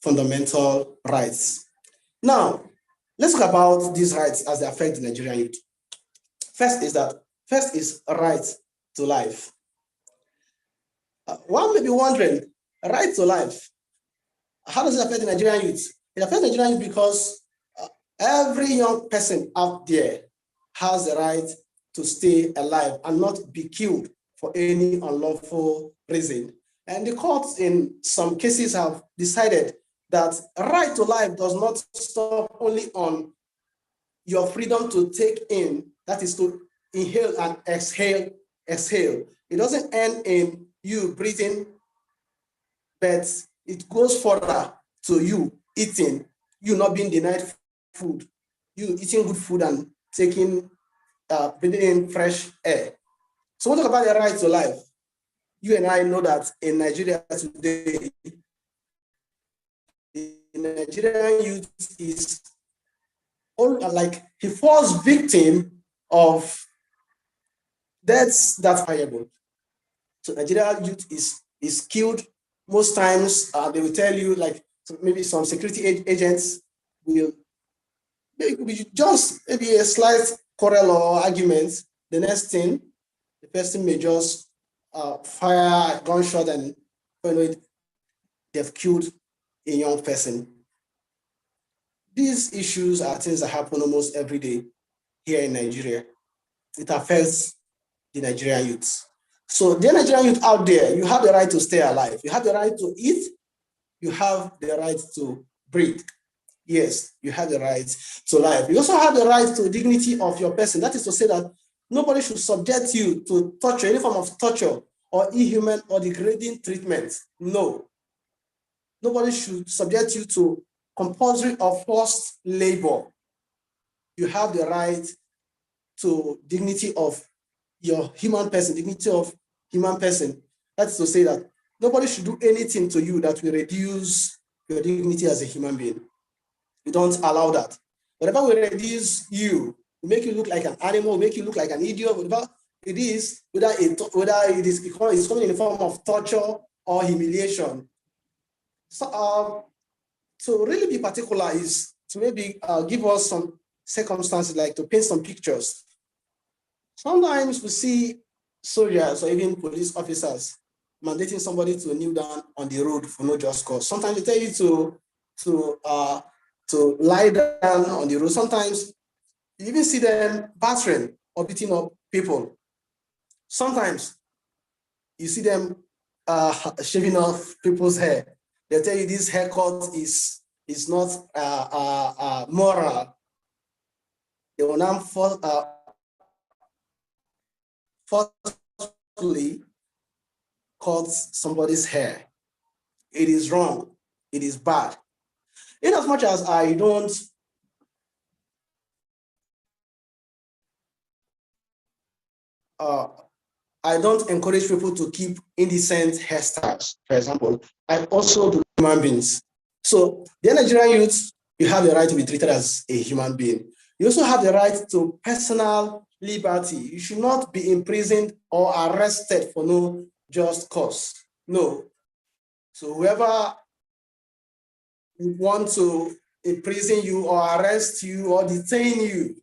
fundamental rights. Now, let's talk about these rights as they affect the Nigerian youth. First is a right to life. One may be wondering, a right to life, how does it affect the Nigerian youth? It affects the Nigerian youth because every young person out there has the right to stay alive and not be killed for any unlawful reason. And the courts in some cases have decided that a right to life does not stop only on your freedom to take in, that is to inhale and exhale. It doesn't end in you breathing, but it goes further to you eating, you not being denied food, you eating good food and breathing in fresh air. So we'll talk about the right to life. You and I know that in Nigeria today, the Nigerian youth is he falls victim of deaths that's viable. So Nigerian youth is killed. Most times they will tell you, like maybe some security agents will maybe a slight quarrel or argument. The next thing, the person may just fire a gunshot and they've killed a young person. These issues are things that happen almost every day here in Nigeria. It affects the Nigerian youth. So the Nigerian youth out there, you have the right to stay alive. You have the right to eat. You have the right to breathe. Yes, you have the right to life. You also have the right to dignity of your person. That is to say that nobody should subject you to torture, any form of torture or inhuman or degrading treatment. No. Nobody should subject you to compulsory or forced labor. You have the right to dignity of your human person, dignity of human person. That's to say that nobody should do anything to you that will reduce your dignity as a human being. We don't allow that. Whatever will reduce you, make you look like an animal, make you look like an idiot, whatever it is, whether it is coming in the form of torture or humiliation. So, to really be particular is to maybe give us some circumstances, like to paint some pictures. Sometimes we see soldiers or even police officers mandating somebody to kneel down on the road for no just cause. Sometimes they tell you to lie down on the road. Sometimes you even see them battering or beating up people. Sometimes you see them shaving off people's hair. They tell you this haircut is not moral. They will now forcefully cut somebody's hair. It is wrong. It is bad. In as much as I don't encourage people to keep indecent hairstyles, for example, I also do human beings. So the Nigerian youth, you have the right to be treated as a human being. You also have the right to personal liberty. You should not be imprisoned or arrested for no just cause. No. So whoever would want to imprison you or arrest you or detain you,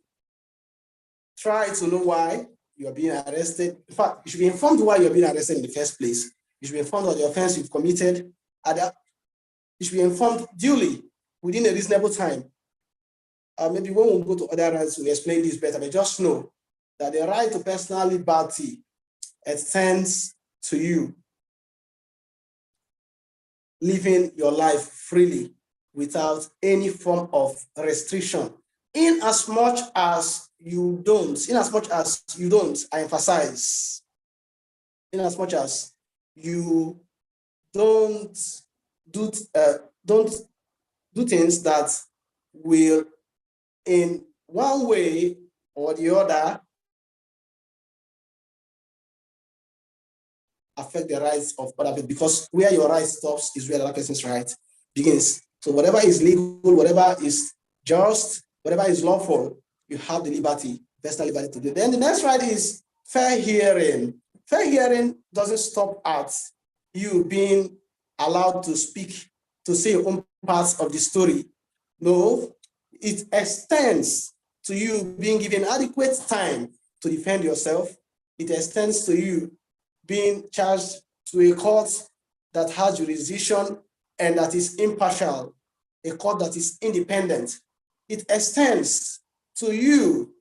try to know why you are being arrested. In fact, you should be informed why you're being arrested in the first place. You should be informed of the offense you've committed. You should be informed duly within a reasonable time. Maybe when we go to other rights, we'll explain this better, but just know that the right to personal liberty extends to you living your life freely without any form of restriction. In as much as you don't, I emphasize, in as much as you don't do things that will in one way or the other affect the rights of other people, because where your right stops is where the other person's right begins. So whatever is legal, whatever is just, whatever is lawful, you have the liberty, personal liberty to do. Then the next right is fair hearing. Fair hearing doesn't stop at you being allowed to speak, to say your own parts of the story. No, it extends to you being given adequate time to defend yourself. It extends to you being charged to a court that has jurisdiction and that is impartial, a court that is independent. It extends to you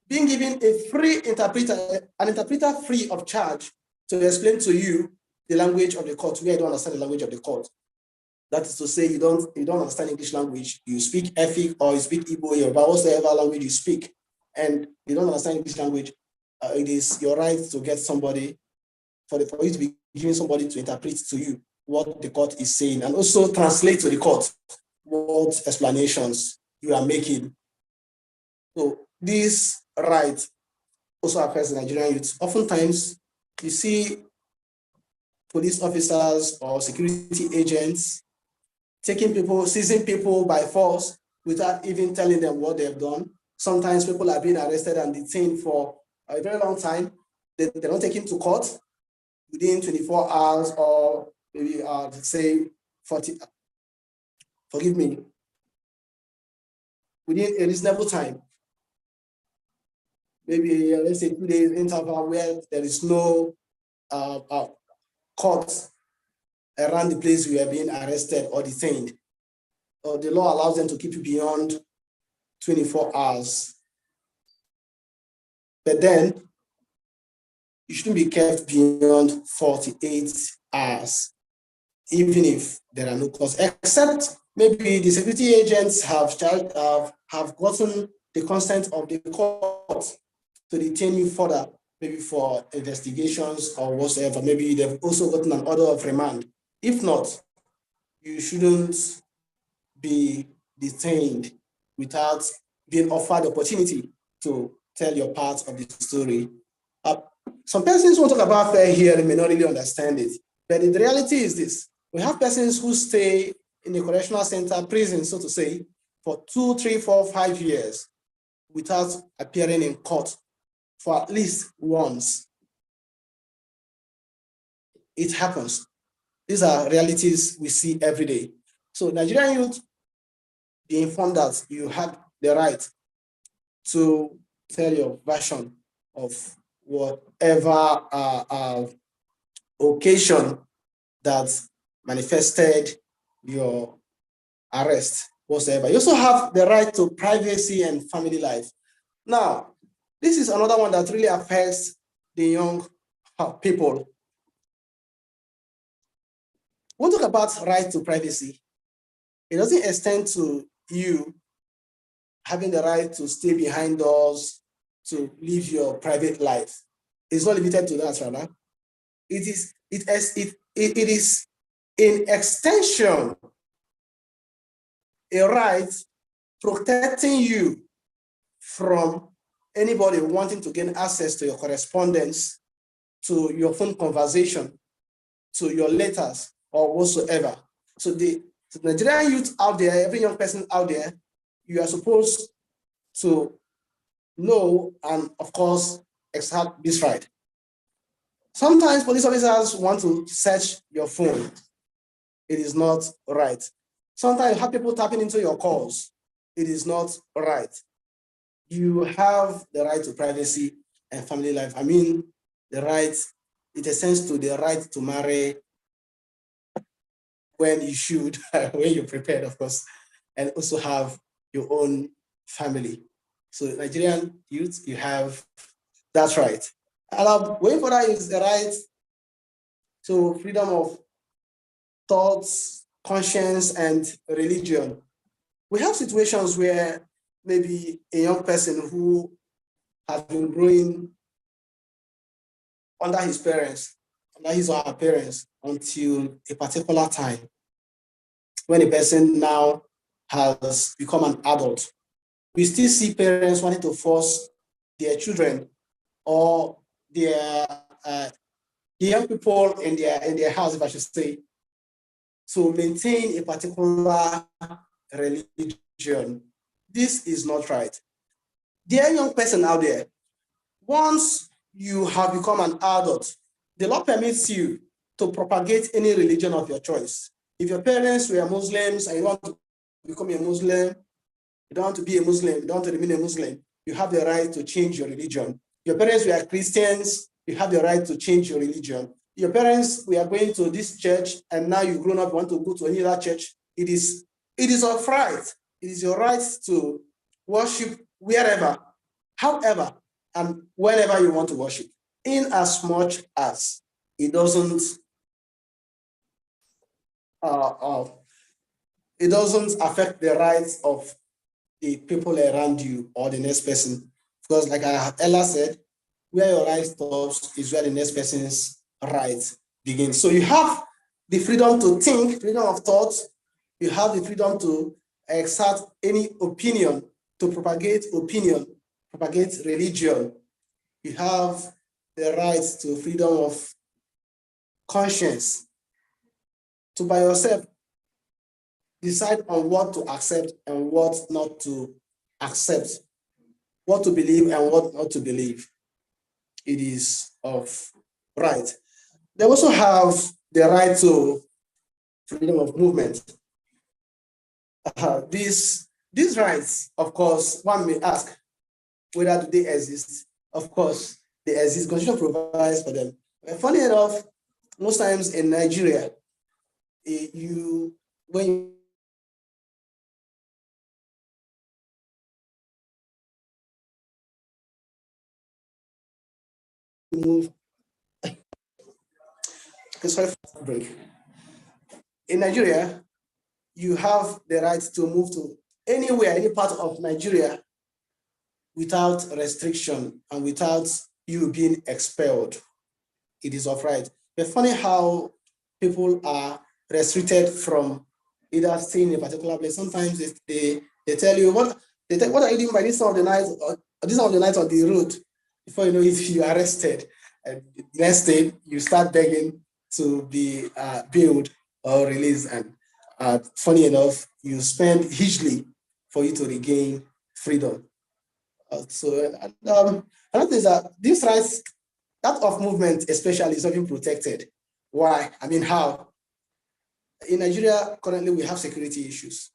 being given a free interpreter, an interpreter free of charge to explain to you the language of the court where you don't understand the language of the court. That is to say, you don't understand English language, you speak Efik or you speak Igbo, Yoruba, whatever language you speak, and you don't understand English language, it is your right to get somebody, for you to be giving somebody to interpret to you what the court is saying, and also translate to the court what explanations you are making. So this right also affects the Nigerian youth. Oftentimes, you see police officers or security agents taking people, seizing people by force without even telling them what they've done. Sometimes people are being arrested and detained for a very long time. They're not taken to court within 24 hours or maybe say 40, forgive me, within a reasonable time. Maybe let's say 2 days interval where there is no court around the place we are being arrested or detained. The law allows them to keep you beyond 24 hours. But then you shouldn't be kept beyond 48 hours, even if there are no cause, except maybe the security agents have gotten the consent of the court to detain you further, maybe for investigations or whatsoever. Maybe they've also gotten an order of remand. If not, you shouldn't be detained without being offered the opportunity to tell your part of the story. Some persons who talk about fair hearing may not really understand it, but the reality is this. We have persons who stay in the correctional center, prison, so to say, for 2, 3, 4, 5 years without appearing in court for at least once. It happens. These are realities we see every day. So Nigerian youth, be informed that you have the right to tell your version of whatever occasion that manifested your arrest, whatsoever. You also have the right to privacy and family life. Now, this is another one that really affects the young people. We'll talk about right to privacy. It doesn't extend to you having the right to stay behind doors, to live your private life. It's not limited to that, rather. It is in extension a right protecting you from anybody wanting to gain access to your correspondence, to your phone conversation, to your letters, or whatsoever. So the Nigerian youth out there, every young person out there, you are supposed to know and, of course, exert this right. Sometimes police officers want to search your phone. It is not right. Sometimes you have people tapping into your calls. It is not right. You have the right to privacy and family life. I mean, the right, it extends to the right to marry when you should, when you're prepared, of course, and also have your own family. So Nigerian youth, you have That's right. And going further is the right to freedom of thoughts, conscience, and religion. We have situations where maybe a young person who has been growing under his parents, under his or her parents, until a particular time, when a person now has become an adult, we still see parents wanting to force their children or their young people in their house, if I should say, to maintain a particular religion. This is not right. Dear young person out there, once you have become an adult, the law permits you to propagate any religion of your choice. If your parents were Muslims and you want to become a Muslim, you don't want to be a Muslim, you don't want to remain a Muslim, you have the right to change your religion. Your parents were Christians, you have the right to change your religion. Your parents were going to this church and now you've grown up, want to go to any other church. It is of right. It is your right to worship wherever, however, and whenever you want to worship, in as much as it doesn't affect the rights of the people around you or the next person. Because like I have earlier said, where your right stops is where the next person's right begins. So you have the freedom to think, freedom of thought. You have the freedom to exert any opinion, to propagate opinion, propagate religion. You have the right to freedom of conscience, to by yourself decide on what to accept and what not to accept, what to believe and what not to believe. It is of right. They also have the right to freedom of movement. These rights, of course, one may ask, whether they exist. Of course, they exist. Constitution provides for them. And funny enough, most times in Nigeria, when you move, sorry for break. In Nigeria, you have the right to move to anywhere, any part of Nigeria without restriction and without you being expelled. It is of right. It's funny how people are restricted from either staying in a particular place. Sometimes they tell you, what are you doing by this time of the night, or this time of the night on the road? Before you know it, you are arrested. And the next day, you start begging to be bailed or released. And funny enough, you spend hugely for you to regain freedom. Another thing is that these rights, that of movement especially, is often protected. Why? I mean, how? In Nigeria, currently we have security issues.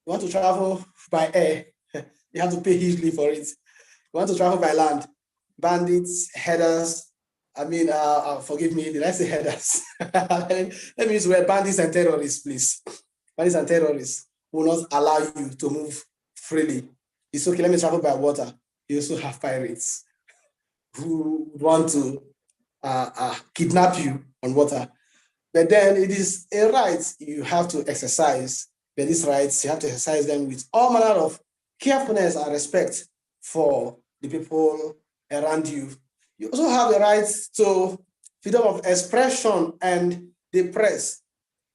You want to travel by air, you have to pay hugely for it. You want to travel by land, bandits, headers, forgive me, did I say headers? Let me use the word bandits and terrorists, please. Bandits and terrorists will not allow you to move freely. It's okay, let me travel by water. You also have pirates who want to kidnap you on water. But then it is a right you have to exercise. But these rights, you have to exercise them with all manner of carefulness and respect for the people around you. You also have the right to freedom of expression and the press.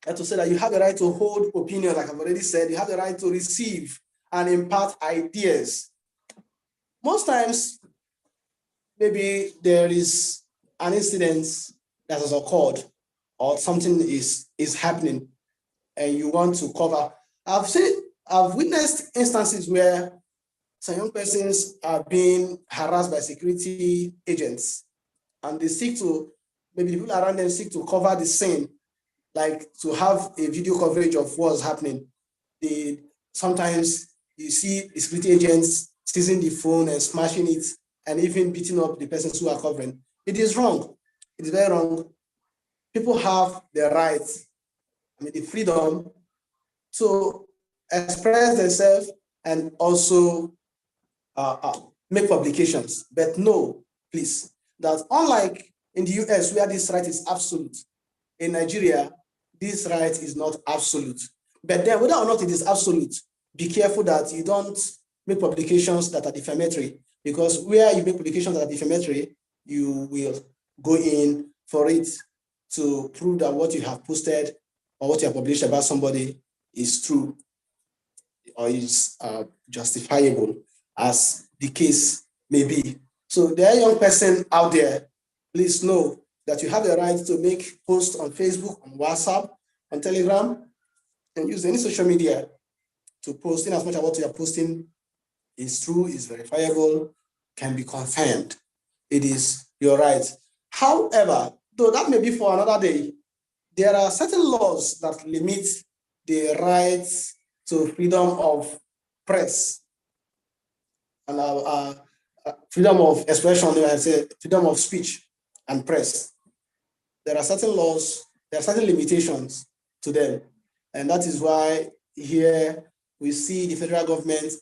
And to say that you have the right to hold opinion, like I've already said, you have the right to receive and impart ideas. Most times, maybe there is an incident that has occurred or something is happening and you want to cover. I've witnessed instances where some young persons are being harassed by security agents and they seek to, maybe the people around them seek to cover the scene, like to have a video coverage of what's happening. Sometimes you see the security agents seizing the phone and smashing it and even beating up the persons who are covering. It is wrong. It is very wrong. People have the right, the freedom to express themselves and also make publications. But no, please, that unlike in the US where this right is absolute, in Nigeria, this right is not absolute. But then whether or not it is absolute, be careful that you don't make publications that are defamatory, because where you make publications that are defamatory, you will go in for it to prove that what you have posted or what you have published about somebody is true or is justifiable, as the case may be. So there are young person out there, please know that you have the right to make posts on Facebook, on WhatsApp, on Telegram, and use any social media to post in as much as what you are posting is true, is verifiable, can be confirmed. It is your right. However, though that may be for another day, there are certain laws that limit the rights to freedom of press and freedom of expression, I say freedom of speech and press. There are certain laws, there are certain limitations to them. And that is why here we see the federal government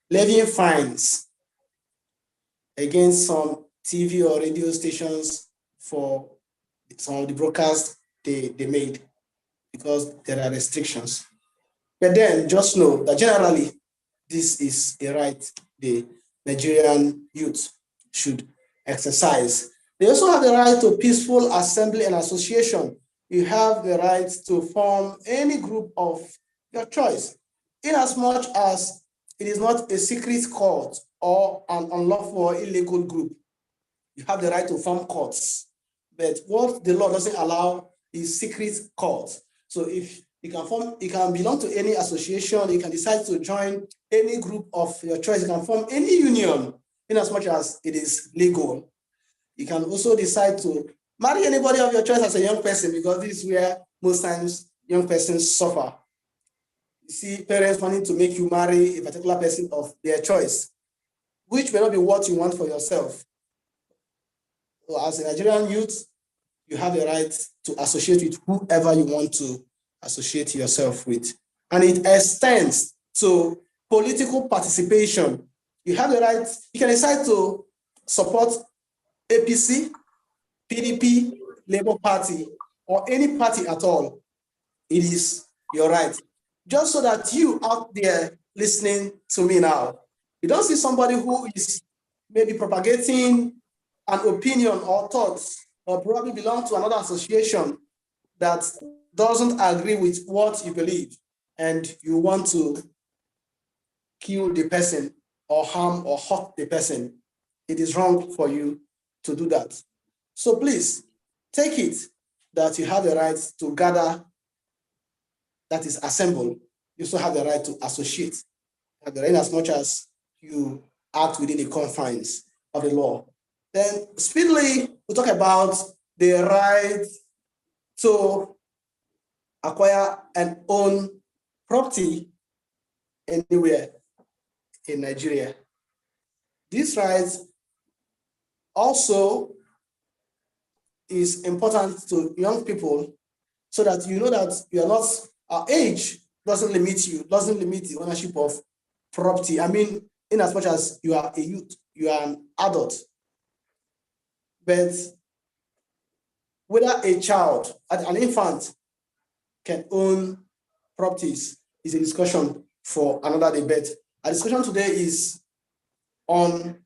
levying fines against some TV or radio stations for some of the broadcasts they made, because there are restrictions. But then just know that generally, this is a right the Nigerian youth should exercise. They also have the right to peaceful assembly and association. You have the right to form any group of your choice, in as much as it is not a secret cult or an unlawful or illegal group. You have the right to form cults. But what the law doesn't allow is secret cults. So if you can form, you can belong to any association, you can decide to join any group of your choice, you can form any union, in as much as it is legal. You can also decide to marry anybody of your choice as a young person, because this is where most times young persons suffer. You see parents wanting to make you marry a particular person of their choice, which may not be what you want for yourself. So as a Nigerian youth, you have the right to associate with whoever you want to associate yourself with. And it extends to political participation. You have the right, you can decide to support APC, PDP, Labour Party, or any party at all. It is your right. Just so that you out there listening to me now, you don't see somebody who is maybe propagating an opinion or thoughts, or probably belong to another association that doesn't agree with what you believe, and you want to kill the person or harm or hurt the person. It is wrong for you to do that. So please take it that you have the right to gather, that is assemble. You also have the right to associate, you have the right in as much as you act within the confines of the law. Then speedily, we'll talk about the right to acquire and own property anywhere in Nigeria. This right also is important to young people, so that you know that you are not, our age doesn't limit you, doesn't limit the ownership of property. I mean, in as much as you are a youth, you are an adult. But whether a child, an infant, can own properties is a discussion for another debate. Our discussion today is on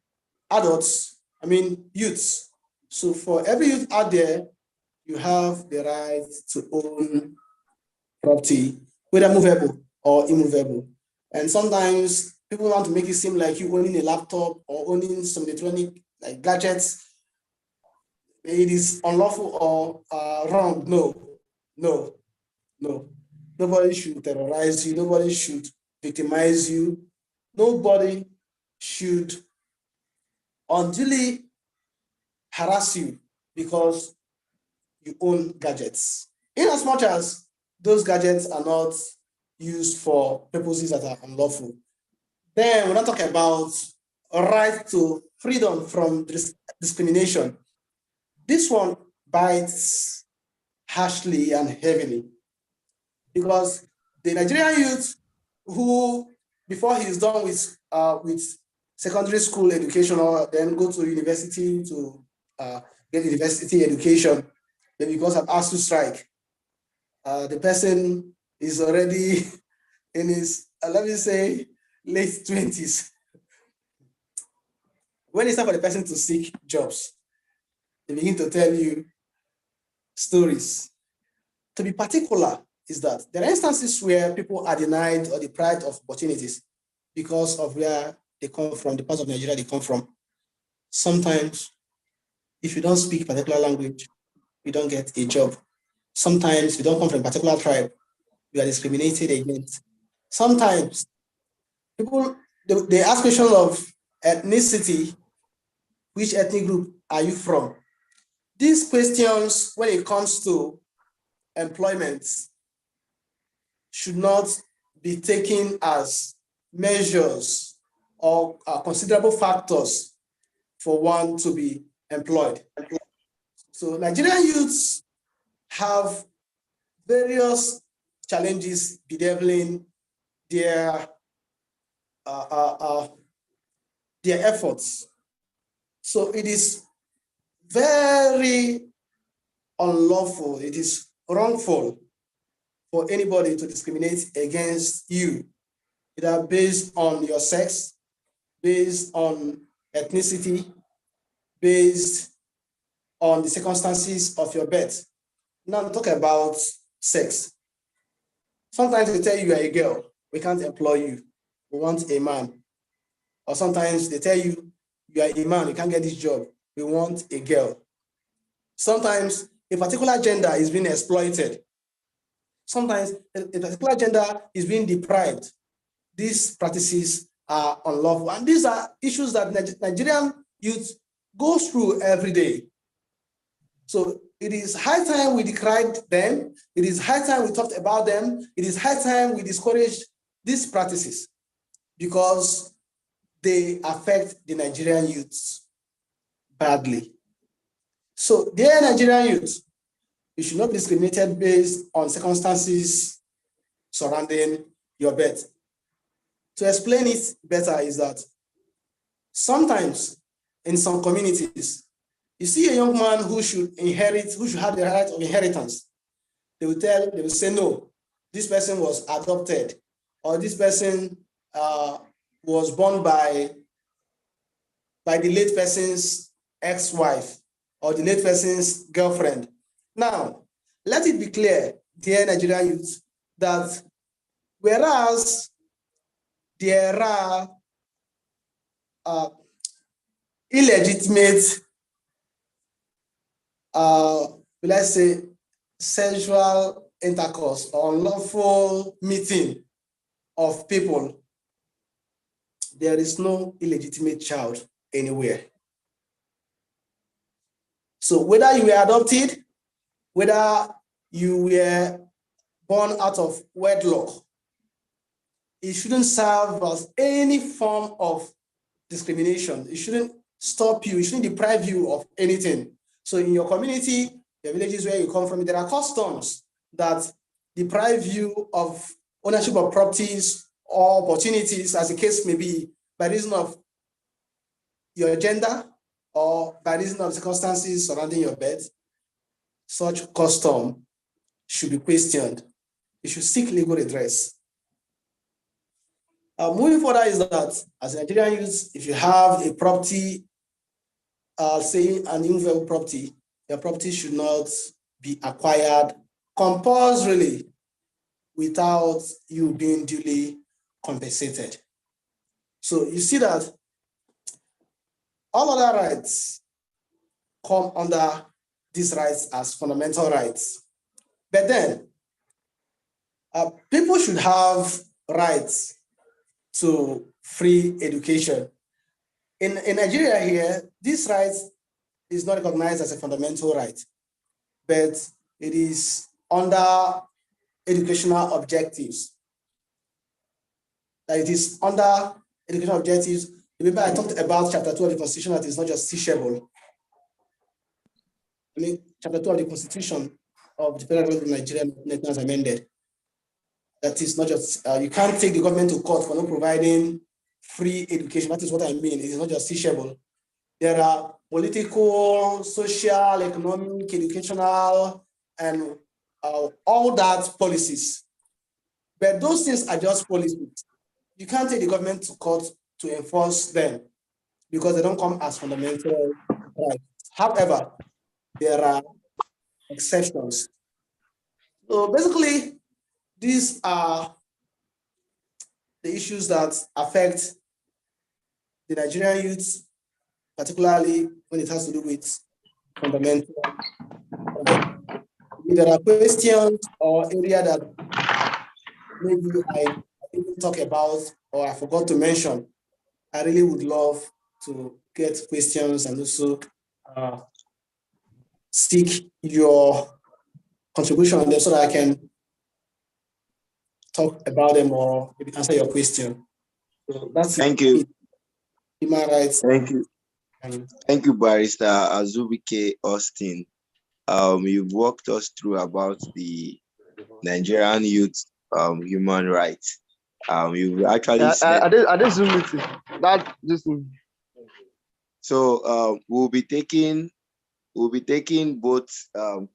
adults, I mean youths. So for every youth out there, you have the right to own property, whether movable or immovable. And sometimes people want to make it seem like you owning a laptop or owning some electronic like gadgets, it is unlawful or wrong. No. Nobody should terrorize you. Nobody should victimize you. Nobody should unduly harass you because you own gadgets. In as much as those gadgets are not used for purposes that are unlawful. Then we're not talking about a right to freedom from discrimination. This one bites harshly and heavily, because the Nigerian youth who, before he's done with secondary school education, or then go to university to get university education. Then because of ASU strike, the person is already in his, let me say, late 20s. When it's time for the person to seek jobs, they begin to tell you stories. To be particular is that there are instances where people are denied or deprived of opportunities because of where they come from, the parts of Nigeria they come from. Sometimes, if you don't speak a particular language, you don't get a job. Sometimes, if you don't come from a particular tribe, you are discriminated against. Sometimes, people, they ask questions of ethnicity. Which ethnic group are you from? These questions, when it comes to employment, should not be taken as measures or considerable factors for one to be employed. So Nigerian youths have various challenges bedeviling their efforts. So it is very unlawful, it is wrongful for anybody to discriminate against you, either based on your sex, based on ethnicity, based on the circumstances of your birth. Now talk about sex. Sometimes they tell you are a girl, we can't employ you, we want a man. Or sometimes they tell you you are a man, you can't get this job, we want a girl. Sometimes a particular gender is being exploited. Sometimes a particular gender is being deprived. These practices are unlawful. And these are issues that Nigerian youth go through every day. So it is high time we decried them. It is high time we talked about them. It is high time we discouraged these practices because they affect the Nigerian youths badly. So dear Nigerian youth, you should not be discriminated based on circumstances surrounding your birth. To explain it better is that sometimes in some communities, you see a young man who should inherit, who should have the right of inheritance. They will say, no, this person was adopted, or this person was born by the late person's ex-wife, or the late person's girlfriend. Now, let it be clear, dear Nigerian youth, that whereas there are illegitimate, let's say, sexual intercourse or unlawful meeting of people, there is no illegitimate child anywhere. So whether you were adopted, whether you were born out of wedlock, it shouldn't serve as any form of discrimination. It shouldn't stop you, it shouldn't deprive you of anything. So in your community, the villages where you come from, there are customs that deprive you of ownership of properties or opportunities, as the case may be, by reason of your gender or by reason of circumstances surrounding your birth. Such custom should be questioned. You should seek legal redress. Moving further is that as a Nigerian youth, if you have a property, say an immovable property, your property should not be acquired compulsorily without you being duly compensated. So you see that all other rights come under these rights as fundamental rights. But then, people should have rights to free education. In Nigeria here, this right is not recognized as a fundamental right, but it is under educational objectives. That it is under educational objectives. Remember, I talked about chapter 2 of the Constitution that is not just teachable. I mean, chapter 2 of the Constitution of the Federal Republic of Nigeria as amended. That is not just, you can't take the government to court for not providing free education. That is what I mean. It is not justiciable. There are political, social, economic, educational, and all that policies. But those things are just policies. You can't take the government to court to enforce them because they don't come as fundamental rights. However, there are exceptions. So basically, these are the issues that affect the Nigerian youth, particularly when it has to do with fundamental rights. If there are questions or area that maybe I didn't talk about or I forgot to mention, I really would love to get questions and also seek your contribution on them so that I can talk about them or maybe answer your question. So that's Thank you. Human rights. Thank you. Thank you, Barrister Azubike Austin. You've walked us through about the Nigerian youth human rights. You actually said. I did Zoom meeting. That this. So we'll be taking both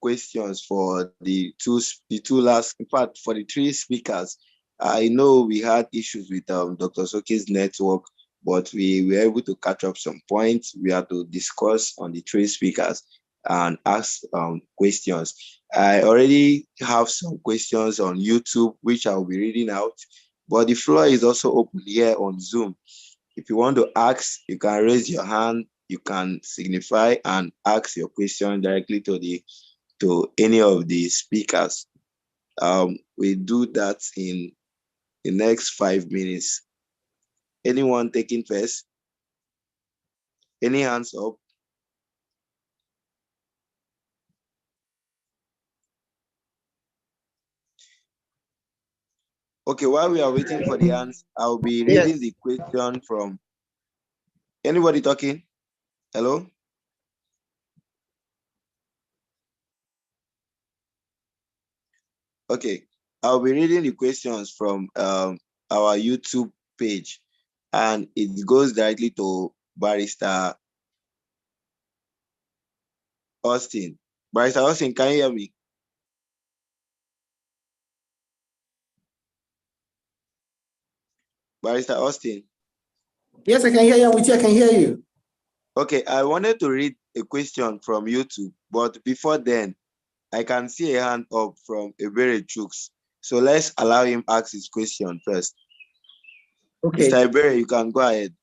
questions for the two last. In fact, for the three speakers. I know we had issues with Dr. Soki's network, but we were able to catch up some points. We had to discuss on the three speakers and ask questions. I already have some questions on YouTube, which I'll be reading out, but the floor is also open here on Zoom. If you want to ask, you can raise your hand, you can signify and ask your question directly to any of the speakers. We do that in the next 5 minutes. Anyone taking first? Any hands up? Okay, while we are waiting for the hands, I'll be reading the question from anybody talking? Hello? Okay, I'll be reading the questions from our YouTube page, and it goes directly to Barrister Austin. Barrister Austin, can you hear me? Barrister Austin. Yes, I can hear you. I can hear you. Okay, I wanted to read a question from YouTube, but before then, I can see a hand up from Ebere Chooks. So let's allow him ask his question first. Okay. Mr. Ebere, you can go ahead.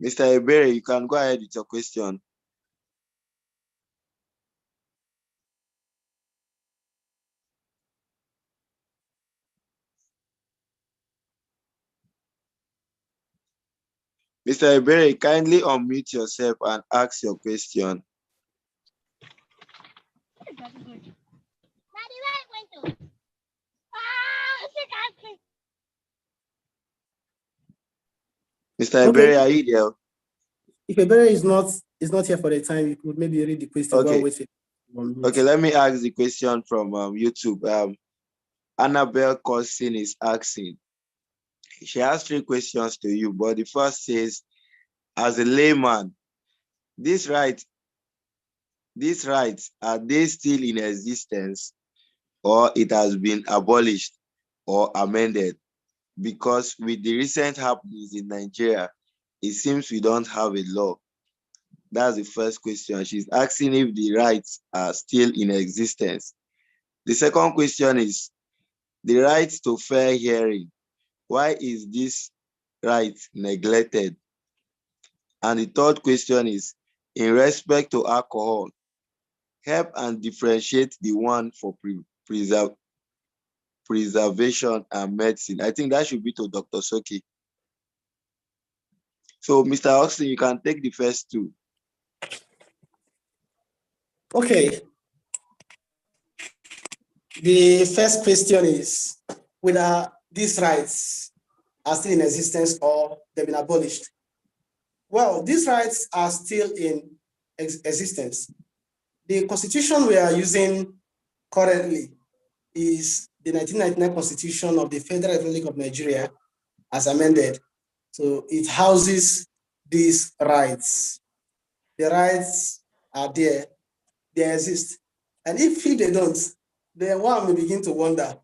Mr. Ebere, you can go ahead with your question. Mr. Ebere, kindly unmute yourself and ask your question. Mr. Ebere, are you there? If Ebere is not here for the time, you could maybe read the question. Okay. While okay, let me ask the question from YouTube. Annabelle Cousin is asking. She has 3 questions to you, but the first says, as a layman, these rights, are they still in existence, or it has been abolished or amended? Because with the recent happenings in Nigeria, it seems we don't have a law. That's the first question. She's asking if the rights are still in existence. The second question is the right to fair hearing. Why is this right neglected? And the third question is, in respect to alcohol, help and differentiate the one for preservation and medicine. I think that should be to Dr. Soki. So, Mr. Austin, you can take the first 2. Okay. The first question is whether these rights are still in existence or they've been abolished. Well, these rights are still in existence. The constitution we are using currently is the 1999 Constitution of the Federal Republic of Nigeria, as amended. So it houses these rights. The rights are there, they exist. And if they don't, then one may begin to wonder,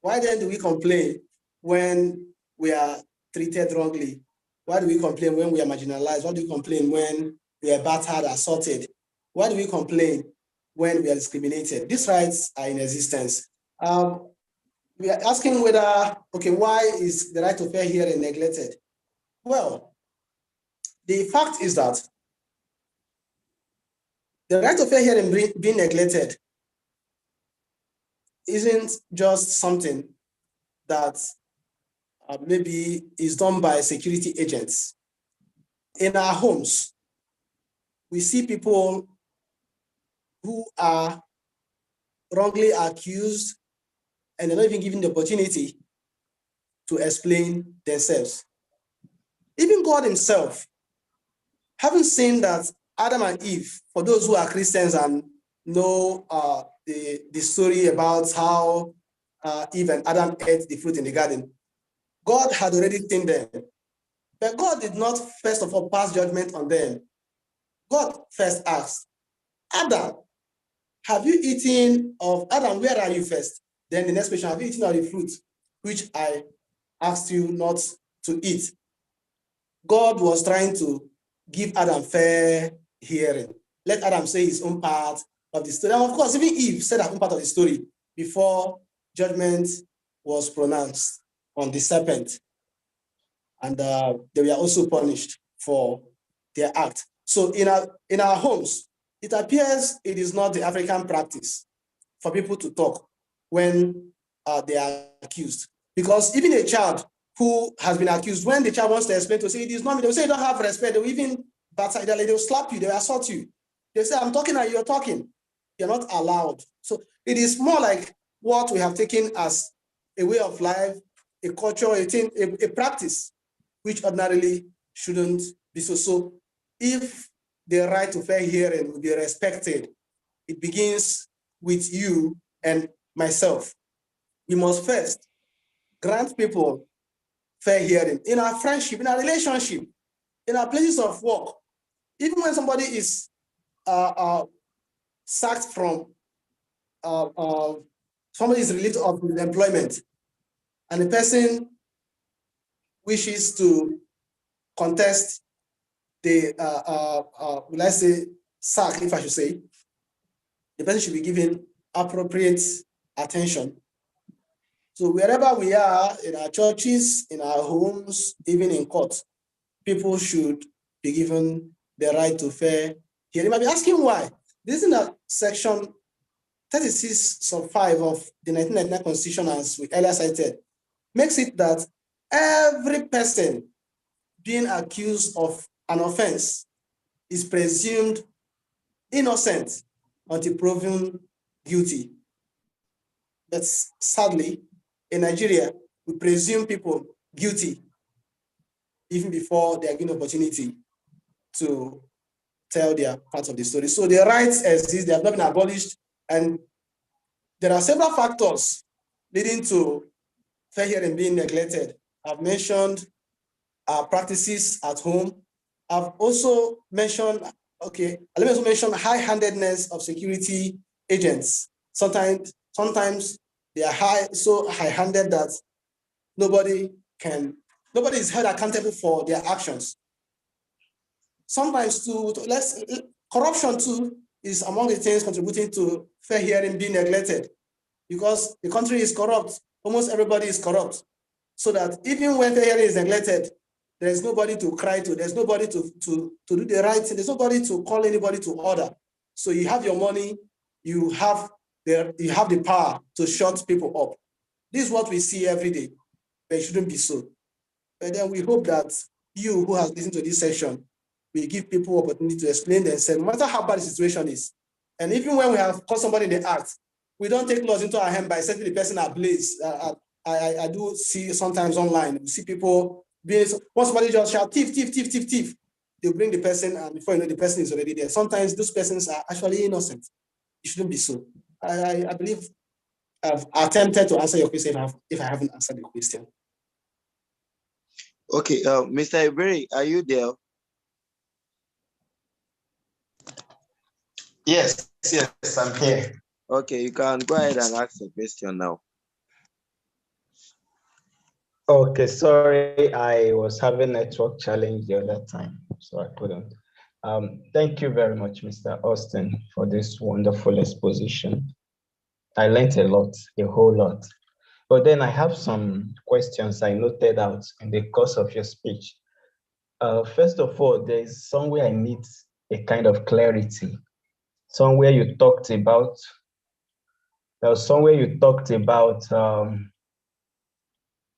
why then do we complain when we are treated wrongly? Why do we complain when we are marginalized? Why do we complain when we are battered, assaulted? Why do we complain when we are discriminated? These rights are in existence. We are asking whether, okay, why is the right to fair hearing neglected? Well, the fact is that the right to fair hearing being neglected isn't just something that maybe is done by security agents. In our homes, we see people who are wrongly accused and they're not even given the opportunity to explain themselves. Even God himself, having seen that Adam and Eve, for those who are Christians and know the story about how Eve and Adam ate the fruit in the garden, God had already seen them. But God did not first of all pass judgment on them. God first asked, Adam, have you eaten of Adam? Where are you first? Then the next question, have you eaten of the fruit which I asked you not to eat? God was trying to give Adam fair hearing. Let Adam say his own part of the story. And of course, even Eve said her own part of the story before judgment was pronounced on the serpent. And they were also punished for their act. So in our homes, it appears it is not the African practice for people to talk when they are accused. Because even a child who has been accused, when the child wants to explain to say it is not me, they'll say you don't have respect. They'll even they'll slap you, they'll assault you. They say, I'm talking and you're talking. You're not allowed. So it is more like what we have taken as a way of life, a culture, a practice, which ordinarily shouldn't be so. So if the right to fair hearing will be respected, it begins with you and myself. We must first grant people fair hearing in our friendship, in our relationship, in our places of work. Even when somebody is sacked from, somebody is relieved of employment, and the person wishes to contest the, let's say, sack, if I should say, the person should be given appropriate attention. So wherever we are, in our churches, in our homes, even in court, people should be given the right to fair hearing. You might be asking why. This is in section 36 sub 5 of the 1999 Constitution, as we earlier cited, makes it that every person being accused of an offense is presumed innocent until proven guilty. But sadly, in Nigeria, we presume people guilty even before they are given opportunity to tell their part of the story. So the rights exist, they have not been abolished, and there are several factors leading to fair hearing being neglected. I've mentioned our practices at home. I've also mentioned, okay, let me also mention high-handedness of security agents. Sometimes they are so high-handed that nobody is held accountable for their actions. Sometimes corruption too is among the things contributing to fair hearing being neglected, because the country is corrupt. Almost everybody is corrupt. So that even when fair hearing is neglected, there's nobody to cry to, there's nobody to do the right thing, there's nobody to call anybody to order. So you have your money, you have the power to shut people up. This is what we see every day, but it shouldn't be so. But then we hope that you who has listened to this session will give people opportunity to explain themselves, no matter how bad the situation is. And even when we have caught somebody in the act, we don't take laws into our hand by setting the person ablaze. I do see sometimes online, we see people being, once somebody just shout, thief, thief, thief, thief, thief. they bring the person, and before you know, the person is already there. Sometimes those persons are actually innocent. It shouldn't be so. I believe I've attempted to answer your question if I haven't answered the question. Okay, Mr. Iberi, are you there? Yes, I'm here. Okay, you can go ahead and ask the question now. Okay, sorry, I was having network challenge the other time, so I couldn't. Thank you very much, Mr. Austin, for this wonderful exposition. I learned a lot, a whole lot. But then I have some questions I noted out in the course of your speech. First of all, there's somewhere I need a kind of clarity. Somewhere you talked about,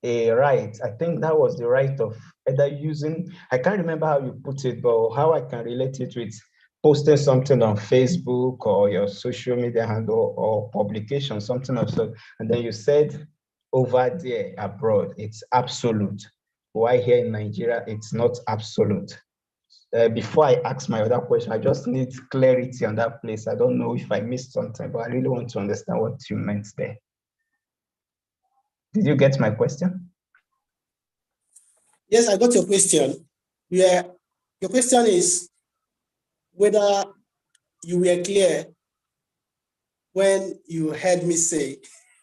a right. I think that was the right of either using, I can't remember how you put it, but how I can relate it with posting something on Facebook or your social media handle or publication, something of so. And then you said over there abroad, it's absolute. Why here in Nigeria, it's not absolute. Before I ask my other question, I just need clarity on that place. I don't know if I missed something, but I really want to understand what you meant there. Did you get my question? Yes, I got your question. Yeah, your question is whether you were clear when you heard me say,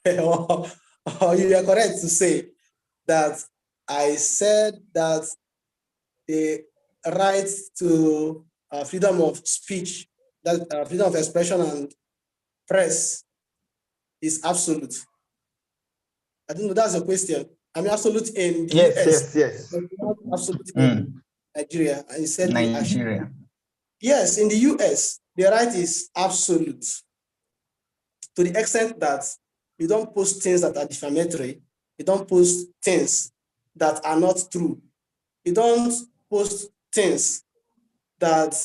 or you are correct to say that I said that the right to freedom of speech, that freedom of expression and press is absolute. I don't know, that's a question. I mean, absolute in the US. Yes. But not absolute in Nigeria. And you said Nigeria. Yes, in the US, the right is absolute to the extent that you don't post things that are defamatory. You don't post things that are not true. You don't post things that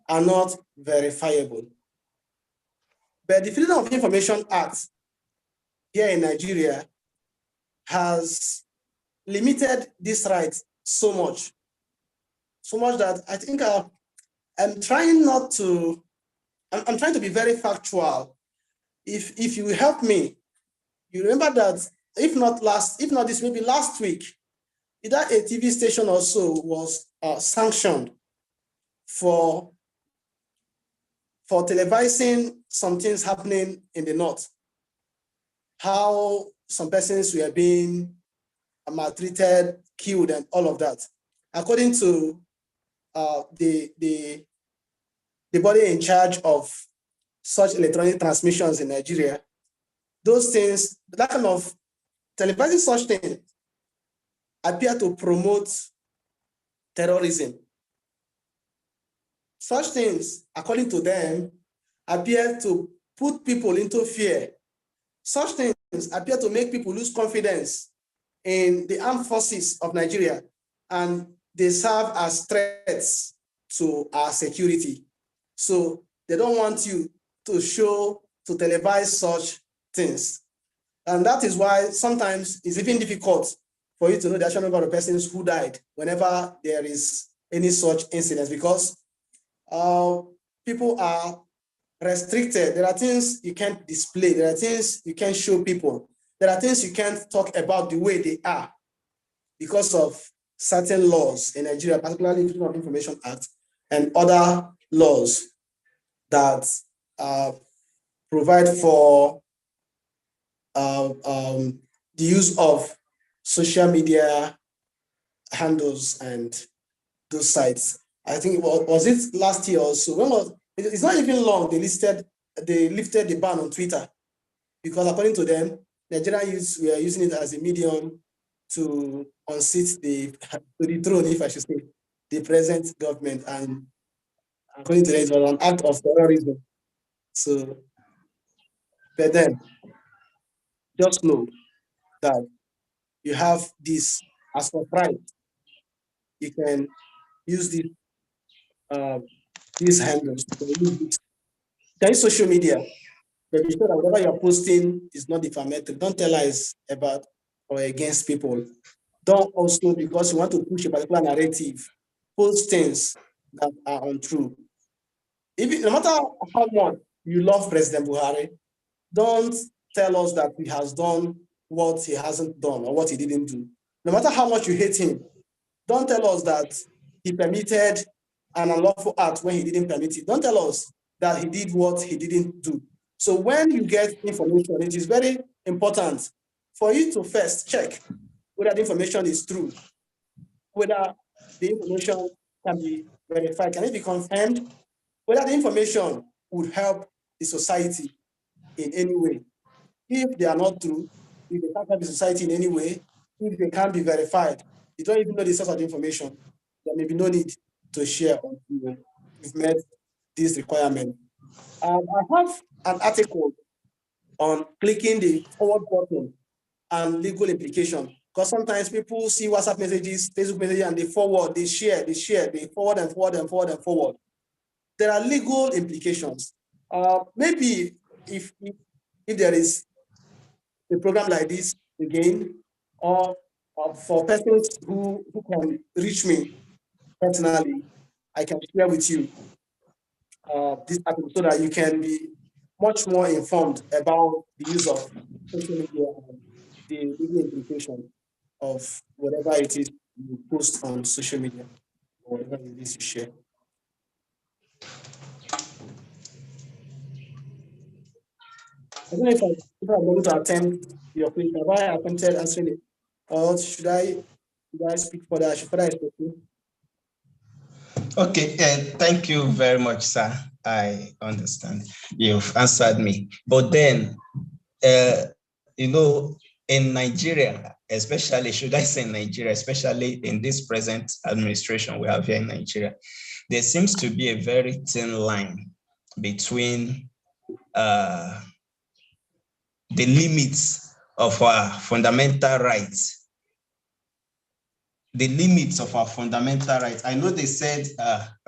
are not verifiable. But the Freedom of Information Act here in Nigeria has limited this right so much that I think I'm trying I'm trying to be very factual. If you will help me, you remember that if not this, maybe last week, either a TV station or so was sanctioned for televising some things happening in the north, how some persons were being maltreated, killed, and all of that. According to the body in charge of such electronic transmissions in Nigeria, those things, that kind of televising such things appear to promote terrorism. Such things, according to them, appear to put people into fear. Such things appear to make people lose confidence in the armed forces of Nigeria, and they serve as threats to our security. So they don't want you to televise such things. And that is why sometimes it's even difficult for you to know the actual number of persons who died whenever there is any such incidents, because people are restricted. There are things you can't display. There are things you can't show people. There are things you can't talk about the way they are because of certain laws in Nigeria, particularly Freedom of Information Act and other laws that provide for the use of social media handles and those sites. I think was it last year also? It's not even long. They lifted the ban on Twitter because according to them, Nigerian youths were using it as a medium to unseat the throne, if I should say, the present government. And according to them, it was an act of terrorism. So, but then just know that you have this as for pride. You can use these handles. You can use social media, but be sure that whatever you're posting is not defamatory. Don't tell lies about or against people. Don't also, because you want to push a particular narrative, post things that are untrue. No matter how much you love President Buhari, don't tell us that he has done what he hasn't done or what he didn't do. No matter how much you hate him, don't tell us that he permitted an unlawful act when he didn't permit it. Don't tell us that he did what he didn't do. So when you get information, it is very important for you to first check whether the information is true, whether the information can be verified, can it be confirmed, whether the information would help the society in any way. If they are not true, if they can't help the society in any way, if they can't be verified, you don't even know the source of the information, there may be no need to share until you've met this requirement. I have an article on clicking the forward button and legal implication, because sometimes people see WhatsApp messages, Facebook messages, and they forward, they share, they forward and forward and forward and forward. There are legal implications. Maybe if there is a program like this again, or for persons who can reach me personally, I can share with you this article so that you can be much more informed about the use of social media and the legal implication of whatever it is you post on social media or whatever it is you share. I don't know if I'm going to attempt your question. Have I attempted answering it? Or should I speak further? Should further explain? Okay, thank you very much, sir. I understand. You've answered me. But then, in Nigeria, especially, should I say Nigeria, especially in this present administration we have here in Nigeria, there seems to be a very thin line between the limits of our fundamental rights. The limits of our fundamental rights. I know they said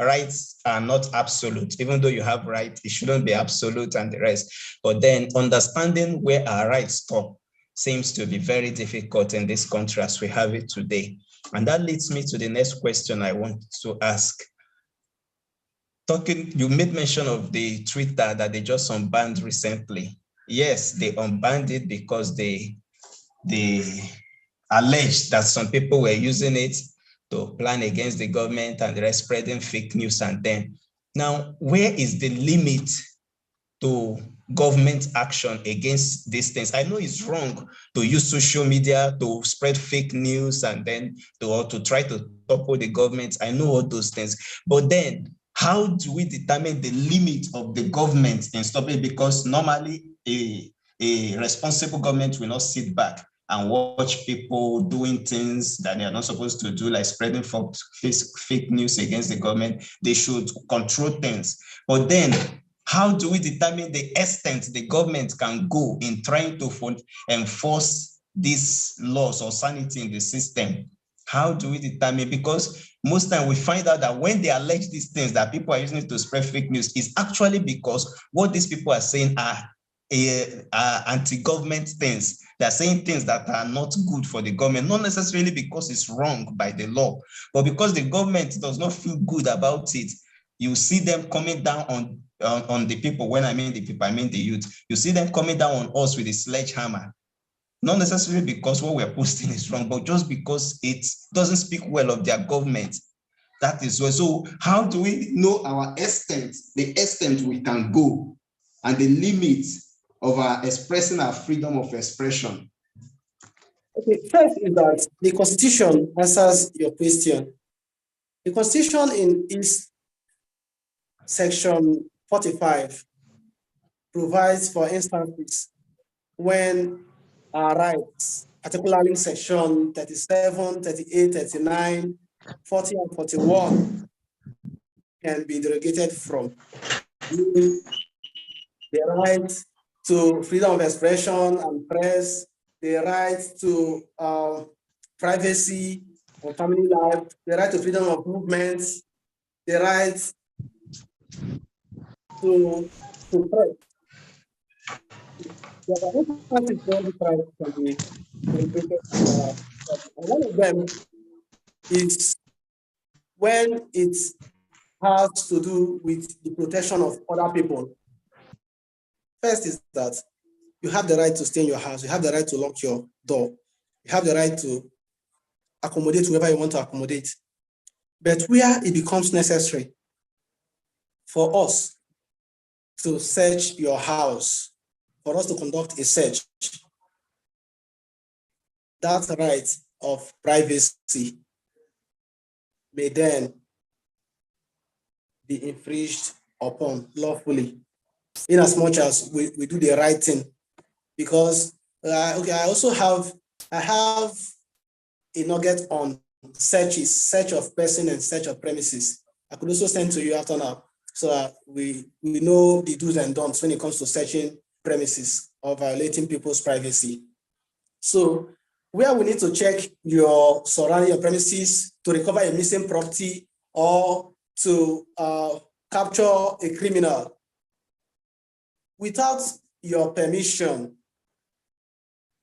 rights are not absolute. Even though you have rights, it shouldn't be absolute and the rest. But then understanding where our rights stop seems to be very difficult in this country as we have it today. And that leads me to the next question I want to ask. You made mention of the Twitter that they just unbanned recently. Yes, they unbanned it because they alleged that some people were using it to plan against the government and they're spreading fake news. And then now, where is the limit to government action against these things? I know it's wrong to use social media to spread fake news and then to try to topple the government. I know all those things, but then how do we determine the limit of the government in stopping? Because normally a responsible government will not sit back and watch people doing things that they are not supposed to do, like spreading fake news against the government. They should control things. But then, how do we determine the extent the government can go in trying to enforce these laws or sanity in the system? How do we determine? Because most time we find out that when they allege these things that people are using it to spread fake news, is actually because what these people are saying are anti-government things. They're saying things that are not good for the government, not necessarily because it's wrong by the law, but because the government does not feel good about it. You see them coming down on the people. When I mean the people, I mean the youth. You see them coming down on us with a sledgehammer, not necessarily because what we're posting is wrong, but just because it doesn't speak well of their government. That is why. So how do we know our extent, the extent we can go, and the limits of our expressing our freedom of expression? Okay, first is that the Constitution answers your question. The Constitution in its section 45 provides for instances when our rights, particularly in section 37, 38, 39, 40, and 41, can be derogated from. The right to freedom of expression and press, the right to privacy or family life, the right to freedom of movement, the right to press. There are instances where the rights can be derogated. And one of them is when it has to do with the protection of other people. First is that you have the right to stay in your house. You have the right to lock your door. You have the right to accommodate whoever you want to accommodate. But where it becomes necessary for us to search your house, for us to conduct a search, that right of privacy may then be infringed upon lawfully, in as much as we do the right thing. Because okay, I have a nugget on search of person and search of premises. I could also send to you after now, so that we know the do's and don'ts when it comes to searching premises or violating people's privacy. So where we need to check your surrounding, your premises, to recover a missing property or to capture a criminal without your permission,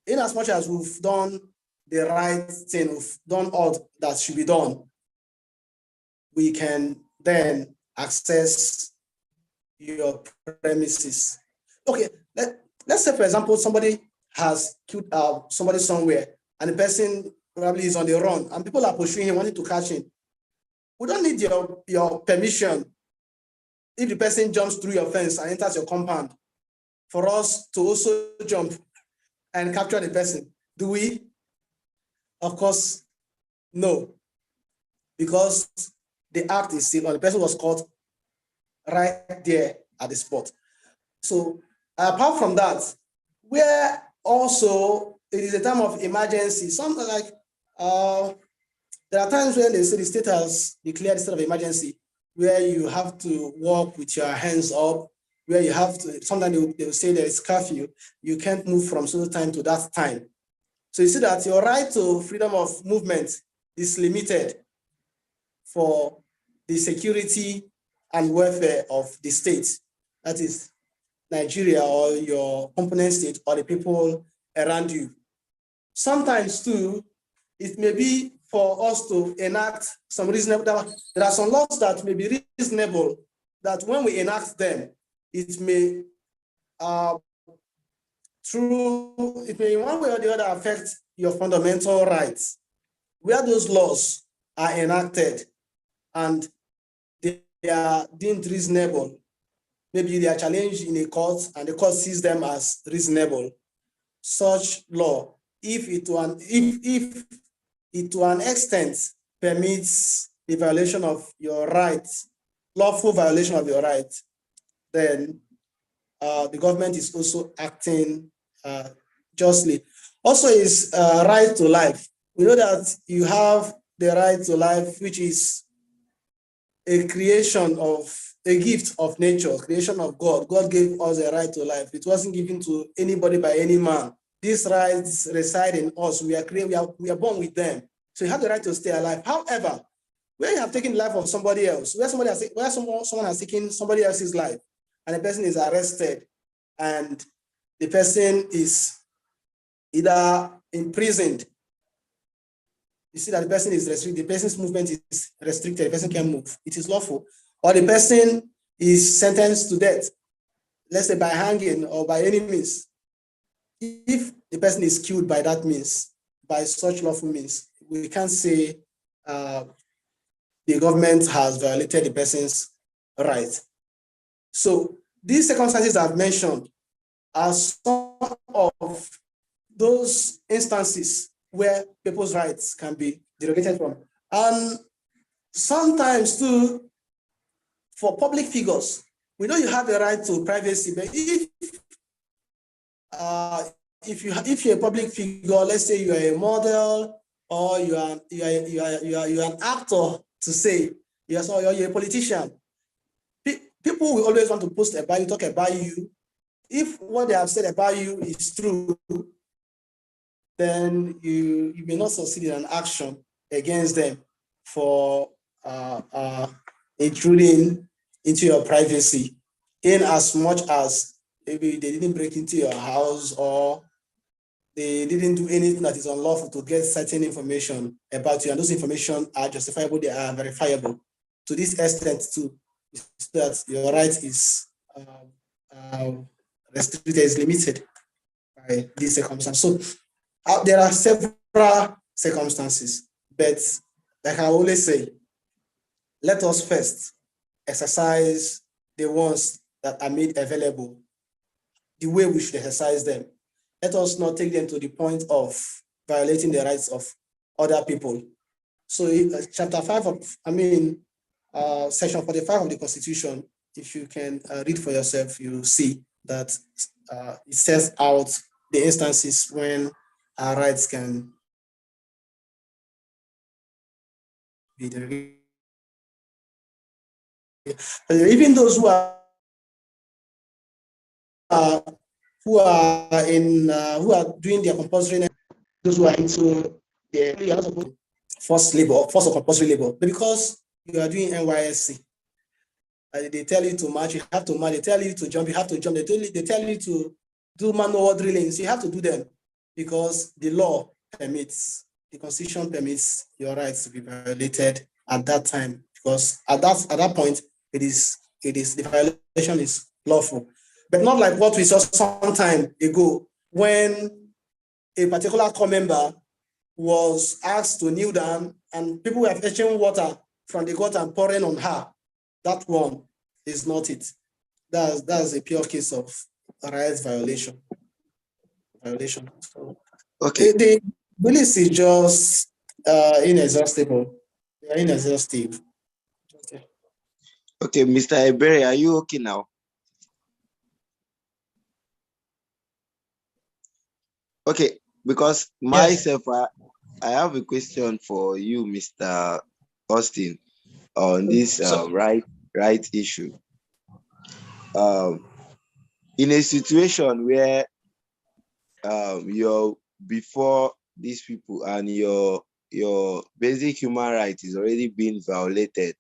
in as much as we've done the right thing, we've done all that should be done, we can then access your premises. Okay, let's say, for example, somebody has killed somebody somewhere and the person probably is on the run and people are pursuing him, wanting to catch him. We don't need your permission if the person jumps through your fence and enters your compound for us to also jump and capture the person. Do we? Of course, no. Because the act is still on, the person was caught right there at the spot. So apart from that, where also it is a time of emergency, something like there are times when they say the state has declared a state of emergency, where you have to walk with your hands up, where you have to, sometimes they will say there is curfew, you can't move from certain time to that time. So you see that your right to freedom of movement is limited for the security and welfare of the state, that is Nigeria or your component state or the people around you. Sometimes too, it may be for us to enact some reasonable, there are some laws that may be reasonable, that when we enact them, it may, it may in one way or the other affect your fundamental rights. Where those laws are enacted and they are deemed reasonable, maybe they are challenged in a court and the court sees them as reasonable, such law, if it to an extent permits the violation of your rights, lawful violation of your rights, then the government is also acting justly. Also is right to life. We know that you have the right to life, which is a creation of, a gift of nature, creation of God. God gave us a right to life. It wasn't given to anybody by any man. These rights reside in us. We are born with them. So you have the right to stay alive. However, where you have taken the life of somebody else, where someone has taken somebody else's life, and the person is arrested, and the person is either imprisoned, you see that the person is restricted, the person's movement is restricted, the person can't move, it is lawful. Or the person is sentenced to death, let's say by hanging or by any means. If the person is killed by that means, by such lawful means, we can't say the government has violated the person's right. So these circumstances I've mentioned are some of those instances where people's rights can be derogated from. And sometimes too, for public figures, we know you have the right to privacy, but if you're a public figure, let's say you are a model or you are an actor, to say, yes, or you're a politician, people will always want to post about you, talk about you. If what they have said about you is true, then you may not succeed in an action against them for intruding into your privacy, in as much as maybe they didn't break into your house or they didn't do anything that is unlawful to get certain information about you, and those information are justifiable, they are verifiable. to this extent too, is that your right is restricted, is limited by this circumstance. So there are several circumstances, but like I always say, let us first exercise the ones that are made available the way we should exercise them. Let us not take them to the point of violating the rights of other people. So chapter 5 of, section 45 of the Constitution, if you can read for yourself, you see that it sets out the instances when our rights can be delegated. Even those who are doing their compulsory, those who are into the forced labor, forced or compulsory labor, because you are doing NYSC. They tell you to march, you have to march. They tell you to jump, you have to jump. They tell you to do manual drillings, you have to do them because the law permits, the Constitution permits your rights to be violated at that time, because at that point it is the violation is lawful, but not like what we saw some time ago when a particular corps member was asked to kneel down and people were fetching water from the gutter and pouring on her. That one is not it. That's a pure case of rights violation. So, Okay. The list is just inexhaustible. They are inexhaustive. Okay. Okay, Mr. Ebere, are you okay now? Okay, because myself, I have a question for you, Mr. Austin, on this right issue. In a situation where you're before these people and your basic human right is already being violated,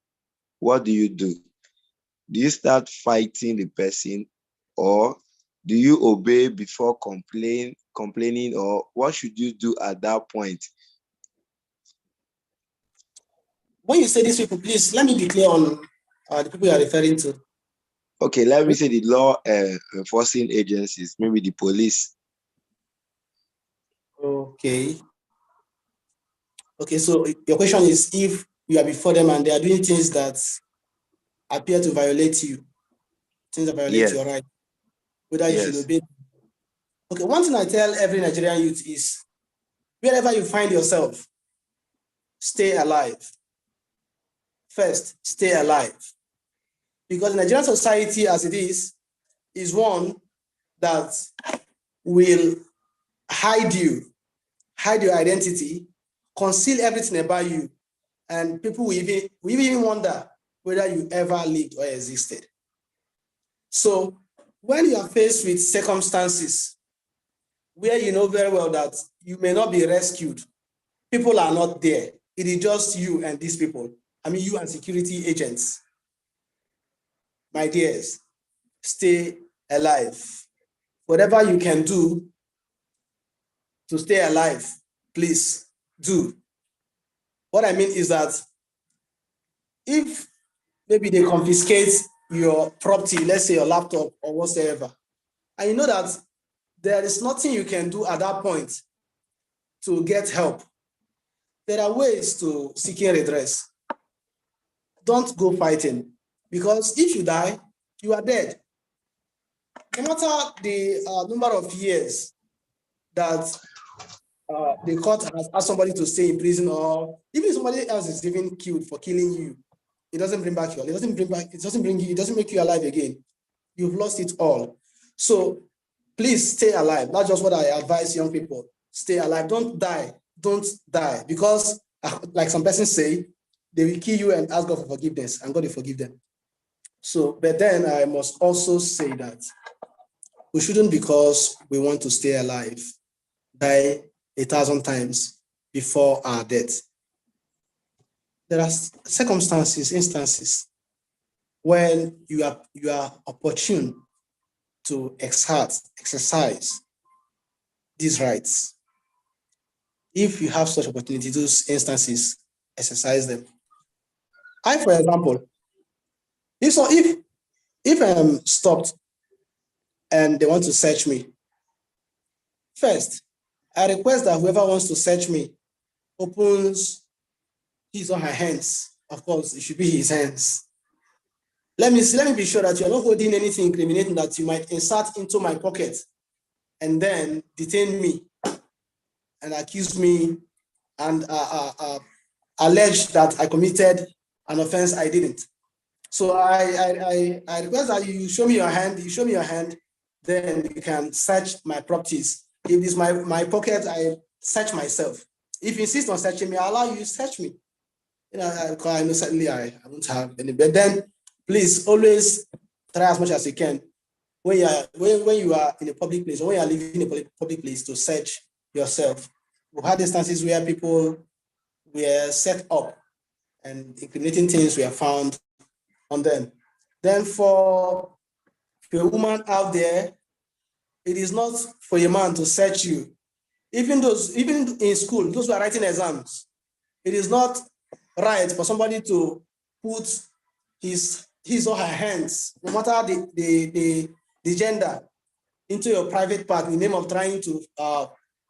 what do you do? Do you start fighting the person, or do you obey before complaining, or what should you do at that point? When you say these people, please let me be clear on the people you are referring to. Okay, let me say the law enforcing agencies, maybe the police. Okay. Okay, so your question is if you are before them and they are doing things that appear to violate you, things that violate your right, whether you should obey. Okay, one thing I tell every Nigerian youth is wherever you find yourself, stay alive. First, stay alive. Because the Nigerian society as it is one that will hide your identity, conceal everything about you, and people will even wonder whether you ever lived or existed. So when you are faced with circumstances where you know very well that you may not be rescued, people are not there, it is just you and these people, you and security agents, my dears, stay alive. Whatever you can do to stay alive, please do. What I mean is that if maybe they confiscate your property, let's say your laptop or whatsoever, and you know that there is nothing you can do at that point to get help, there are ways to seeking redress. Don't go fighting, because if you die, you are dead. No matter the number of years that the court has asked somebody to stay in prison, or even somebody else is even killed for killing you, it doesn't bring back it doesn't make you alive again. You've lost it all. So please stay alive. That's just what I advise young people. Stay alive. Don't die. Don't die. Because like some persons say, they will kill you and ask God for forgiveness, and God will forgive them. So, but then I must also say that we shouldn't, because we want to stay alive, die 1,000 times before our death. There are instances when you are opportune to exercise these rights. If you have such opportunity, those instances, exercise them. For example, if I'm stopped and they want to search me, first, I request that whoever wants to search me opens his or her hands. Of course, it should be his hands. Let me be sure that you're not holding anything incriminating that you might insert into my pocket and then detain me and accuse me and allege that I committed an offense I didn't. So I request that you show me your hand, then you can search my properties. If it's my pocket, I search myself. If you insist on searching me, I allow you to search me. I know certainly I won't have any, but then please always try as much as you can when you are in a public place or when you are living in a public place to search yourself. We've had instances where people were set up and incriminating things were found on them. Then for a woman out there, it is not for a man to search you. Even in school, those who are writing exams, it is not right for somebody to put his or her hands, no matter the gender, into your private part in the name of trying to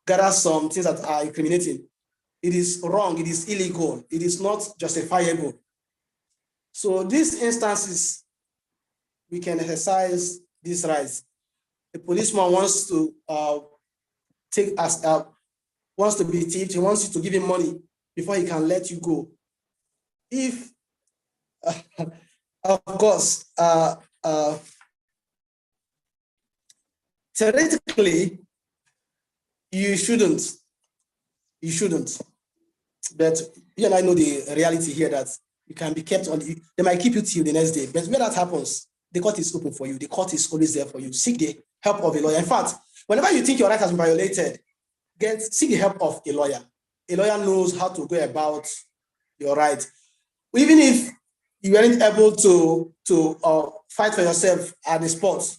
gather some things that are incriminating. It is wrong, it is illegal, it is not justifiable. So these instances, we can exercise these rights. A policeman wants to wants to be thieved, he wants you to give him money before he can let you go. If, of course, theoretically, you shouldn't. But you and I know the reality here that you can be kept on. They might keep you till the next day. But when that happens, the court is open for you. The court is always there for you. Seek the help of a lawyer. In fact, whenever you think your right has been violated, seek the help of a lawyer. A lawyer knows how to go about your right. Even if you weren't able to fight for yourself at the spot,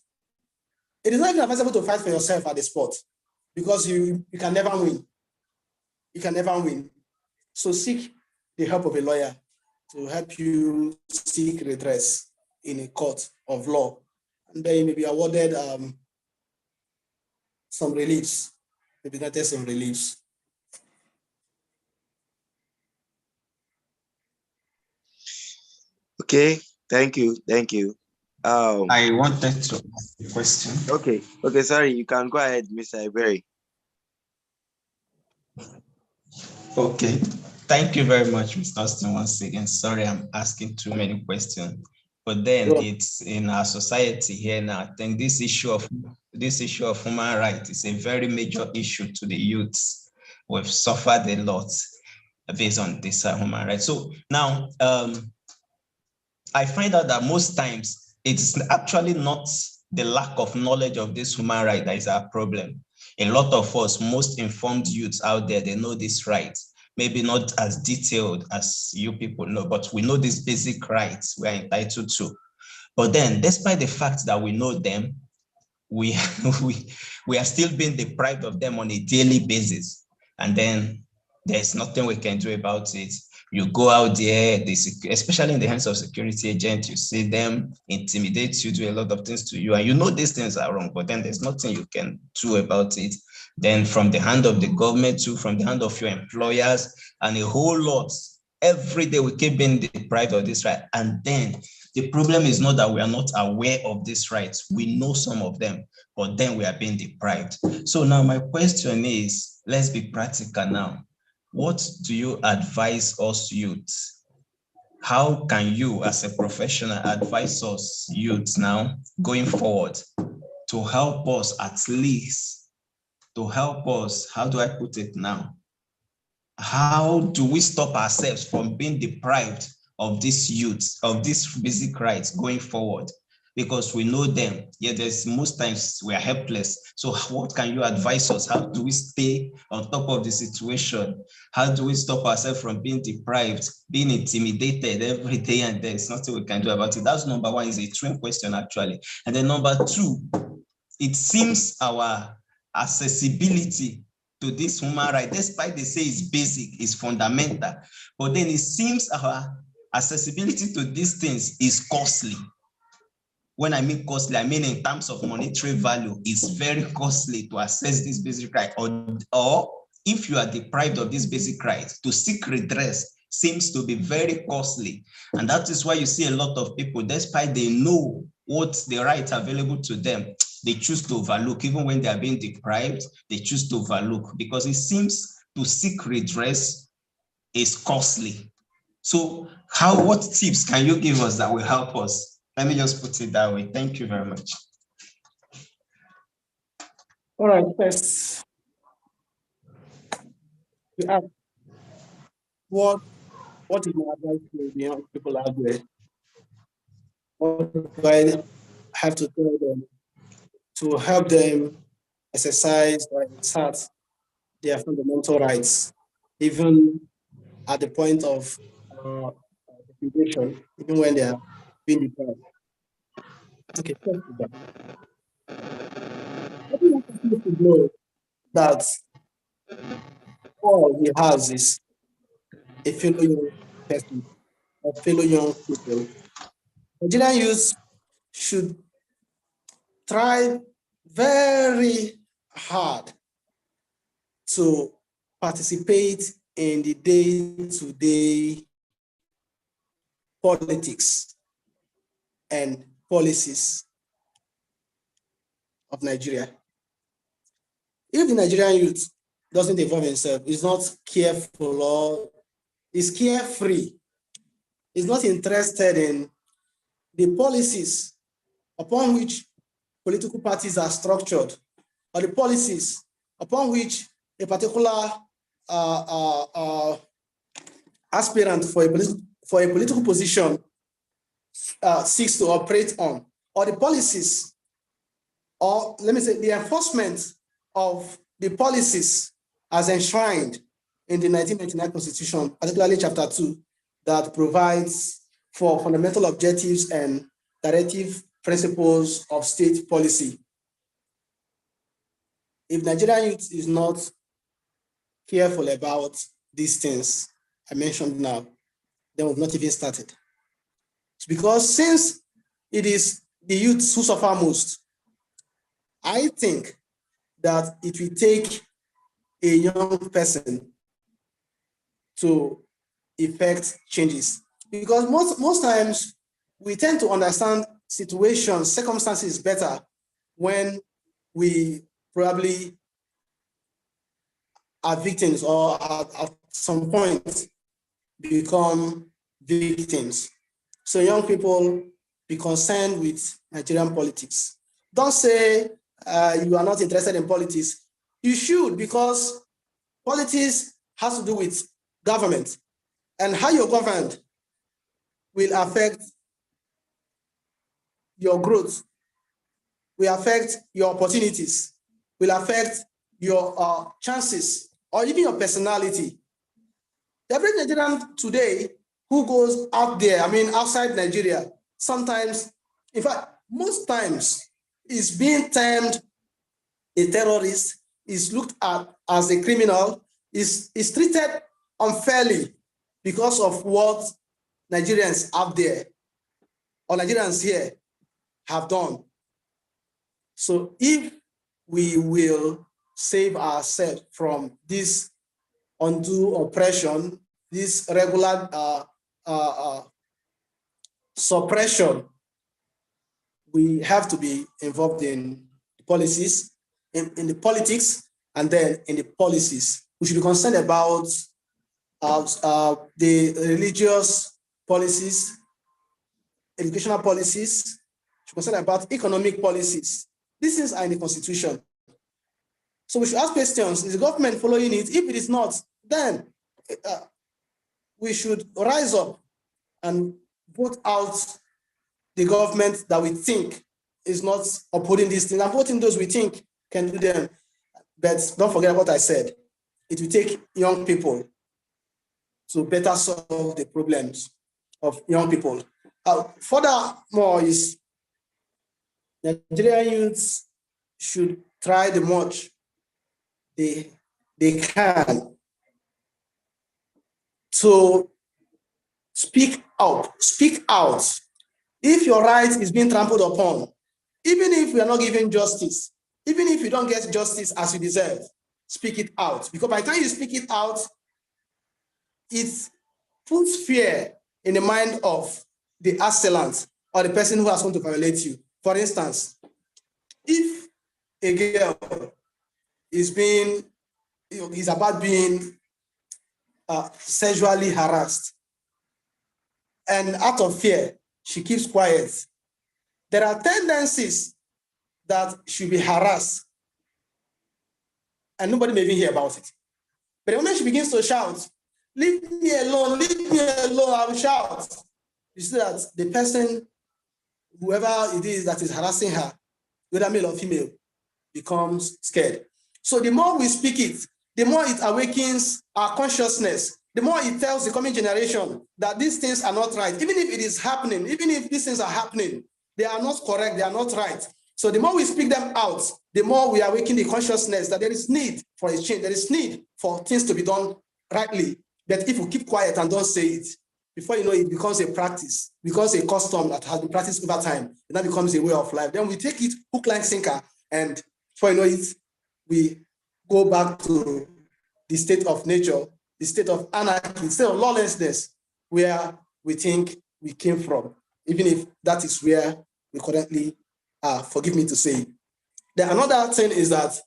it is not even advisable to fight for yourself at the spot because you can never win. You can never win. So seek the help of a lawyer to help you seek redress in a court of law. And then you may be awarded some reliefs, maybe granted some reliefs. Okay, thank you. I wanted to ask a question. Okay, sorry, you can go ahead, Mr. Ibery. Okay, thank you very much, Mr. Austin, once again. Sorry, I'm asking too many questions, but then it's in our society here now. I think this issue of human rights is a very major issue to the youths. We've suffered a lot based on this human rights. So now, I find out that most times it's actually not the lack of knowledge of this human right that is our problem. A lot of us, most informed youths out there, they know this right. Maybe not as detailed as you people know, but we know these basic rights we are entitled to. But then, despite the fact that we know them, we are still being deprived of them on a daily basis. And then there's nothing we can do about it. You go out there, especially in the hands of security agents, you see them intimidate you, do a lot of things to you, and you know these things are wrong, but then there's nothing you can do about it. Then from the hand of the government to from the hand of your employers and a whole lot, every day we keep being deprived of this right. And then the problem is not that we are not aware of these rights. We know some of them, but then we are being deprived. So now my question is, let's be practical now. What do you advise us youths? How can you as a professional advise us youths now going forward to help us at least, how do I put it now? How do we stop ourselves from being deprived of these youths, of these basic rights going forward? Because we know them, yet there's most times we are helpless. So what can you advise us? How do we stay on top of the situation? How do we stop ourselves from being deprived, being intimidated every day and there's nothing we can do about it? That's number one, is a twin question actually. And then number two, it seems our accessibility to this human right, despite they say it's basic, it's fundamental, but then it seems our accessibility to these things is costly. When I mean costly, I mean in terms of monetary value, it's very costly to access this basic right, or if you are deprived of this basic right, to seek redress seems to be very costly. And that is why you see a lot of people, despite they know what the rights available to them, they choose to overlook. Even when they are being deprived, they choose to overlook because it seems to seek redress is costly. So what tips can you give us that will help us? Let me just put it that way. Thank you very much. All right, first, we ask, what is my advice to the young people out there? What do I have to tell them to help them exercise or exert their fundamental rights, even at the point of deprivation, even when they are being deprived? Okay, first of all, I think we need to know that all he has is a fellow young person, a fellow young people. Nigerian youth should try very hard to participate in the day-to-day politics and policies of Nigeria. If the Nigerian youth doesn't involve himself, is not careful or is carefree, is not interested in the policies upon which political parties are structured, or the policies upon which a particular aspirant for a political position seeks to operate on, or the policies, or let me say the enforcement of the policies as enshrined in the 1999 Constitution, particularly Chapter 2, that provides for fundamental objectives and directive principles of state policy. If Nigerian youth is not careful about these things I mentioned now, then we've not even started. It's because since it is the youths who suffer most, I think that it will take a young person to effect changes. Because most times we tend to understand situations, circumstances better when we probably are victims or at some point become victims. So young people, be concerned with Nigerian politics. Don't say you are not interested in politics. You should, because politics has to do with government, and how you're governed will affect your growth, will affect your opportunities, will affect your chances, or even your personality. The average Nigerian today who goes out there, outside Nigeria, sometimes, in fact, most times, is being termed a terrorist, is looked at as a criminal, is treated unfairly because of what Nigerians out there or Nigerians here have done. So if we will save ourselves from this undue oppression, this regular suppression, we have to be involved in policies, in the politics, and then in the policies. We should be concerned about the religious policies, educational policies, we should be concerned about economic policies. These things are in the Constitution. So we should ask questions, is the government following it? If it is not, then we should rise up and vote out the government that we think is not upholding these things, and voting those we think can do them. But don't forget what I said. It will take young people to better solve the problems of young people. Furthermore, is Nigerian youths should try the much they can to speak up, speak out. If your right is being trampled upon, even if we are not given justice, even if you don't get justice as you deserve, speak it out. Because by the time you speak it out, it puts fear in the mind of the assailant or the person who has come to violate you. For instance, if a girl is about being sexually harassed, and out of fear, she keeps quiet, there are tendencies that she'll be harassed and nobody may even hear about it. But the moment she begins to shout, leave me alone, I will shout. You see that the person, whoever it is that is harassing her, whether male or female, becomes scared. So the more we speak it, the more it awakens our consciousness, the more it tells the coming generation that these things are not right. Even if it is happening, even if these things are happening, they are not correct, they are not right. So the more we speak them out, the more we awaken the consciousness that there is need for a change, there is need for things to be done rightly. But if we keep quiet and don't say it, before you know it becomes a practice, becomes a custom that has been practiced over time, and that becomes a way of life. Then we take it hook, line, sinker, and before you know it, we go back to the state of nature, the state of anarchy, the state of lawlessness, where we think we came from, even if that is where we currently are, forgive me to say. Then another thing is that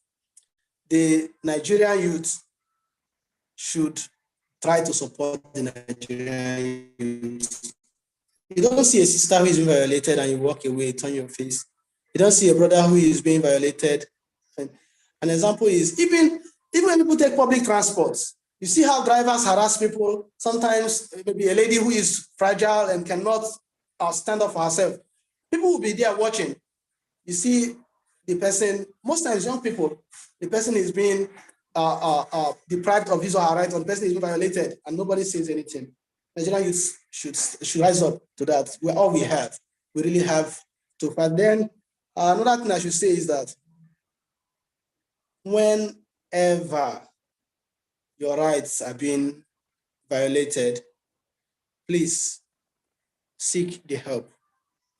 the Nigerian youth should try to support the Nigerian youth. You don't see a sister who is being violated and you walk away, turn your face. You don't see a brother who is being violated. An example is even when people take public transport, you see how drivers harass people. Sometimes maybe a lady who is fragile and cannot stand up for herself. People will be there watching. You see the person, most times young people, the person is being deprived of his or her right, or the person is being violated, and nobody says anything. Nigerian youth should rise up to that. We're all we have. We really have to fight. Then another thing I should say is that whenever your rights are being violated, please seek the help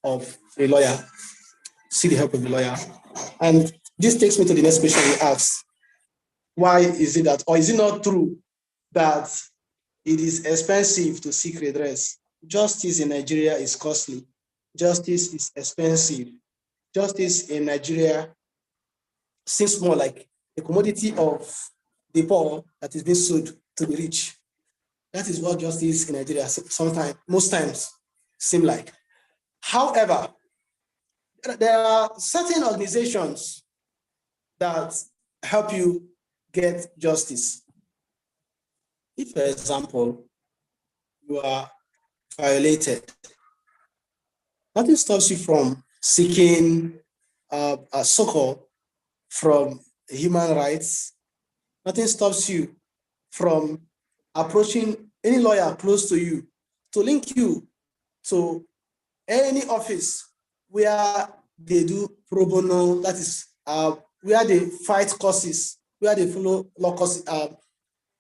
of a lawyer. Seek the help of a lawyer. And this takes me to the next question we asked. Why is it that, or is it not true that it is expensive to seek redress? Justice in Nigeria is costly. Justice is expensive. Justice in Nigeria seems more like a commodity of the poor that is being sold to the rich. That is what justice in Nigeria sometimes, most times, seem like. However, there are certain organizations that help you get justice. If, for example, you are violated, nothing stops you from seeking a succor from human rights. Nothing stops you from approaching any lawyer close to you to link you to any office where they do pro bono, that is where they fight causes, where they follow law causes,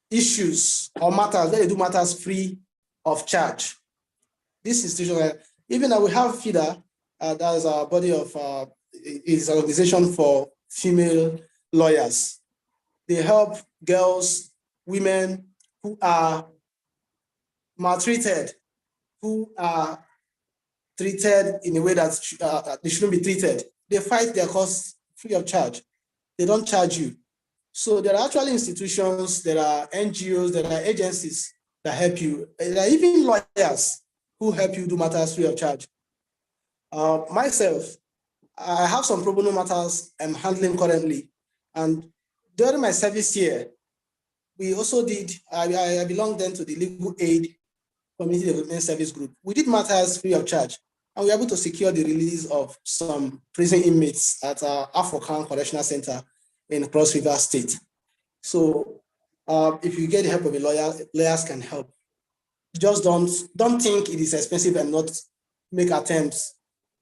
issues or matters, where they do matters free of charge. This institution, even we have FIDA, that is a body of, is an organization for female lawyers. They help girls, women who are maltreated, who are treated in a way that they shouldn't be treated. They fight their cause free of charge. They don't charge you. So there are actually institutions, there are NGOs, there are agencies that help you. There are even lawyers who help you do matters free of charge. Myself, I have some pro bono matters I'm handling currently. And during my service here, we also did, I belonged then to the Legal Aid Community Development Service Group. We did matters free of charge, and we were able to secure the release of some prison inmates at our African Correctional Center in Cross River State. So if you get the help of a lawyer, lawyers can help. Just don't think it is expensive and not make attempts.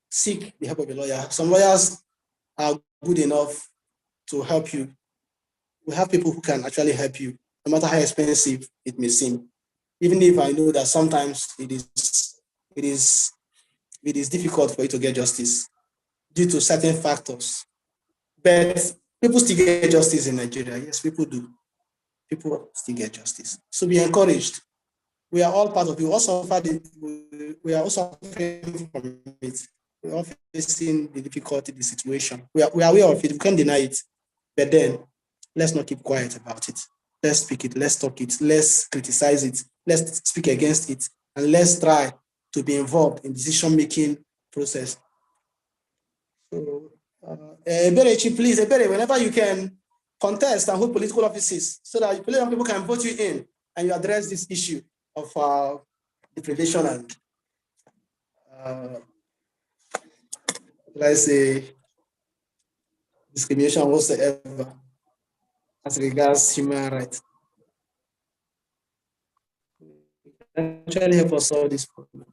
Seek the help of a lawyer. Some lawyers are good enough to help you. We have people who can actually help you, no matter how expensive it may seem. even if I know that sometimes it is difficult for you to get justice due to certain factors. But people still get justice in Nigeria. Yes, people do. People still get justice. So be encouraged. We are all part of it. We are also suffering from it. We are all facing the difficulty, the situation. We are aware of it. We can't deny it. But then let's not keep quiet about it. Let's speak it. Let's talk it. Let's criticize it. Let's speak against it. And let's try to be involved in decision-making process. So, Eberechi, please, Ebere, whenever you can contest and hold political offices so that young people can vote you in and you address this issue of deprivation and, let's say, discrimination whatsoever as regards human rights. Actually help us solve this problem.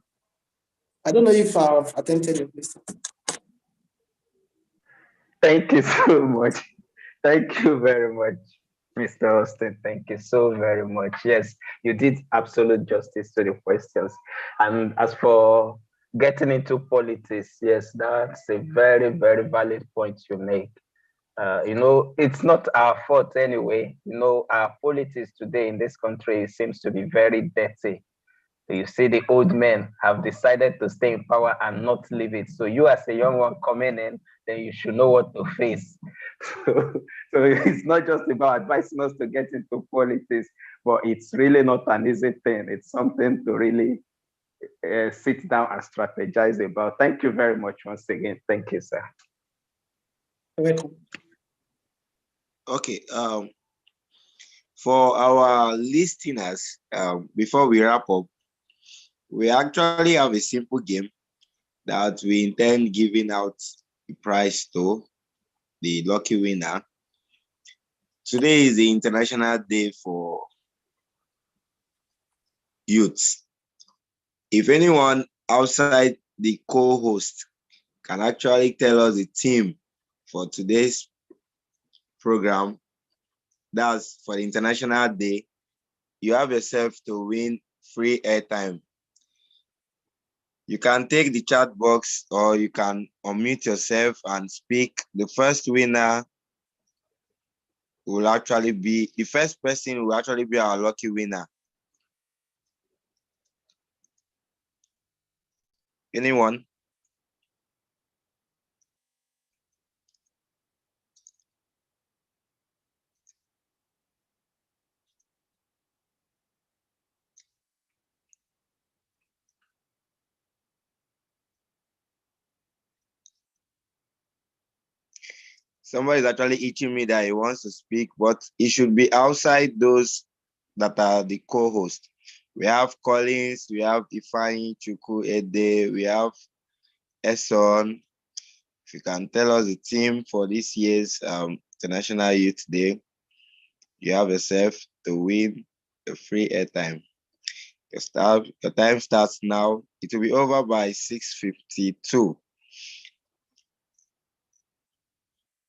I don't know if I've attempted your question. Thank you so much. Thank you very much, Mr. Austin. Thank you so very much. Yes, you did absolute justice to the questions. And as for getting into politics, yes, that's a very, very valid point you make. It's not our fault anyway. Our politics today in this country seems to be very dirty. You see, the old men have decided to stay in power and not leave it. So you as a young one coming in, then you should know what to face. So it's not just about advising us to get into politics, but it's really not an easy thing. It's something to really sit down and strategize about. Thank you very much once again. Thank you, sir. Welcome. Okay. For our listeners, before we wrap up, we actually have a simple game that we intend giving out the prize to the lucky winner. Today is the International Day for Youth. If anyone outside the co-host can actually tell us the theme for today's program, that's for the International Day, you have yourself to win free airtime. You can take the chat box or you can unmute yourself and speak. The first winner will actually be, the first person will actually be our lucky winner. Anyone? Somebody is actually itching me that he wants to speak, but it should be outside those that are the co-host. We have Collins, we have Ifeanyi Chukwu Ede, we have Esson. If you can tell us the theme for this year's International Youth Day, you have yourself to win a free airtime. Your time starts now. It will be over by 6:52.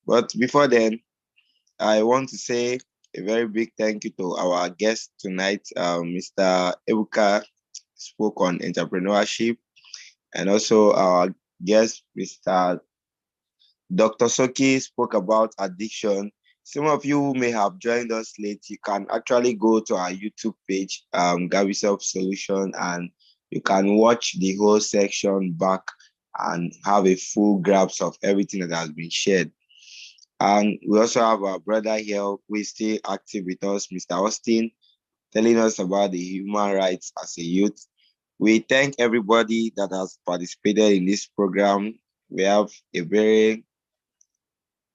But before then, I want to say a very big thank you to our guest tonight. Mr. Ebuka spoke on entrepreneurship, and also our guest, Mr. Dr. Soki, spoke about addiction. Some of you may have joined us late. You can actually go to our YouTube page, Gaviself Solution, and you can watch the whole section back and have a full grasp of everything that has been shared. And we also have our brother here who is still active with us, Mr. Austin, telling us about the human rights as a youth. We thank everybody that has participated in this program. We have a very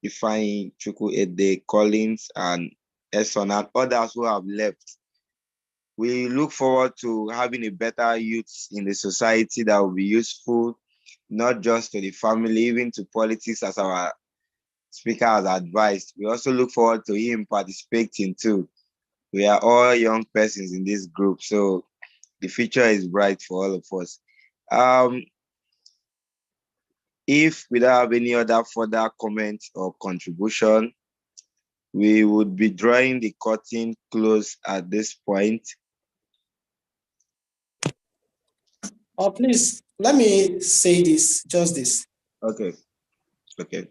Ifeanyi Chukwu Ede, Collins, and Esson, and others who have left. We look forward to having a better youth in the society that will be useful, not just to the family, even to politics, as our speaker has advised. We also look forward to him participating too. We are all young persons in this group, so the future is bright for all of us. If we don't have any other further comments or contribution, we would be drawing the curtain close at this point. Please, let me say this, just this. Okay. Okay.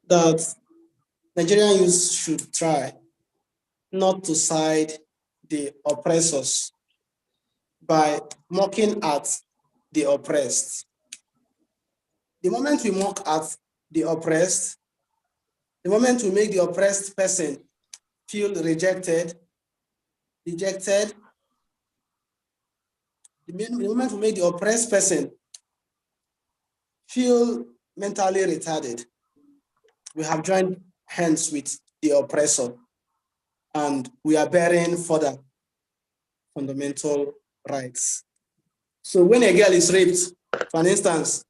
That Nigerian youth should try not to side the oppressors by mocking at the oppressed. The moment we mock at the oppressed, the moment we make the oppressed person feel rejected, dejected, the moment we make the oppressed person feel mentally retarded, we have joined hands with the oppressor and we are bearing further fundamental rights. So when a girl is raped, for instance,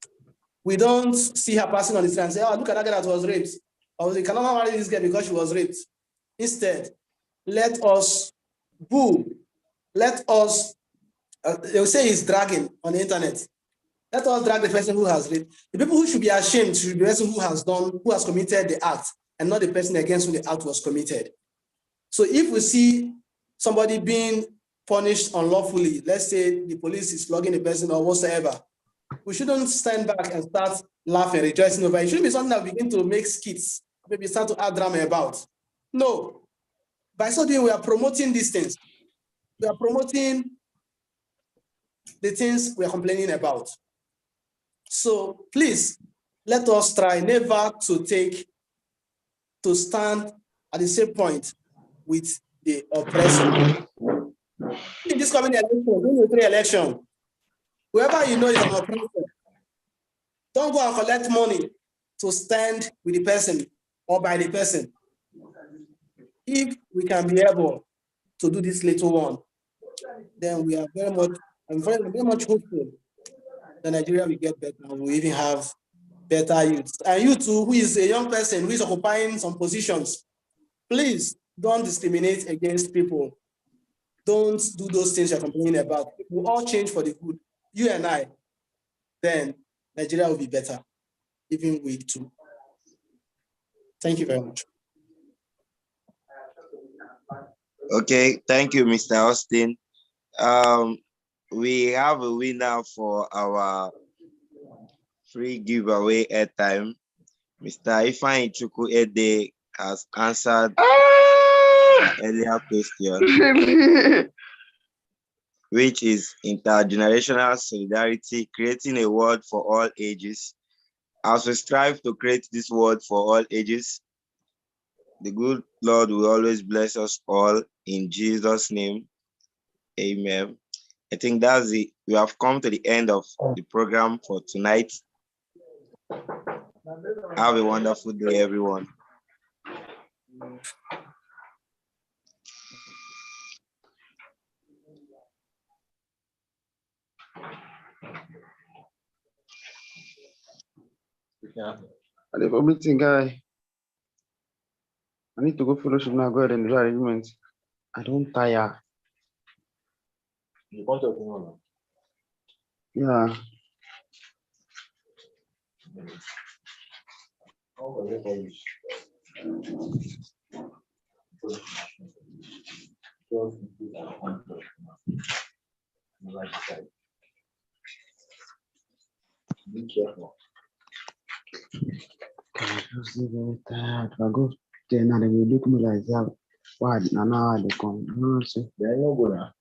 we don't see her passing on the street and say, oh, look at that girl that was raped. Or we cannot marry this girl because she was raped. Instead, let us boo, let us, they'll say it's dragging on the internet. Let us drag the person who has raped. The people who should be ashamed should be the person who has committed the act and not the person against whom the act was committed. So if we see somebody being punished unlawfully, let's say the police is flogging a person or whatsoever, we shouldn't stand back and start laughing, rejoicing over it. It shouldn't be something that we begin to make skits, maybe start to add drama about. No. By so doing, we are promoting these things. We are promoting the things we are complaining about. So please, let us try never to stand at the same point with the oppressor. In this coming election, 2023 election, whoever you know is an oppressor, don't go and collect money to stand with the person or by the person. If we can be able to do this little one, then we are very much hopeful that Nigeria will get better and we'll even have better youth. And you too, who is a young person who is occupying some positions, please don't discriminate against people. Don't do those things you're complaining about. We'll all change for the good. You and I, then Nigeria will be better, even we too. Thank you very much. Okay, thank you, Mr. Austin. We have a winner for our free giveaway airtime. Mr. Ifeanyi Chukwu Ede has answered earlier question, which is intergenerational solidarity, creating a world for all ages. As we strive to create this world for all ages, the good Lord will always bless us all in Jesus' name. Amen. I think that's it. We have come to the end of the program for tonight. Have a wonderful day, everyone. I live for meeting, guy. I need to go fellowship now. Go ahead and do arrangements. I don't tire. You want to know? Yeah. Be careful. I'm just very tired. If I go there now, they will look me like that. Why? Now they come. You know what I'm saying? They ain't no good now.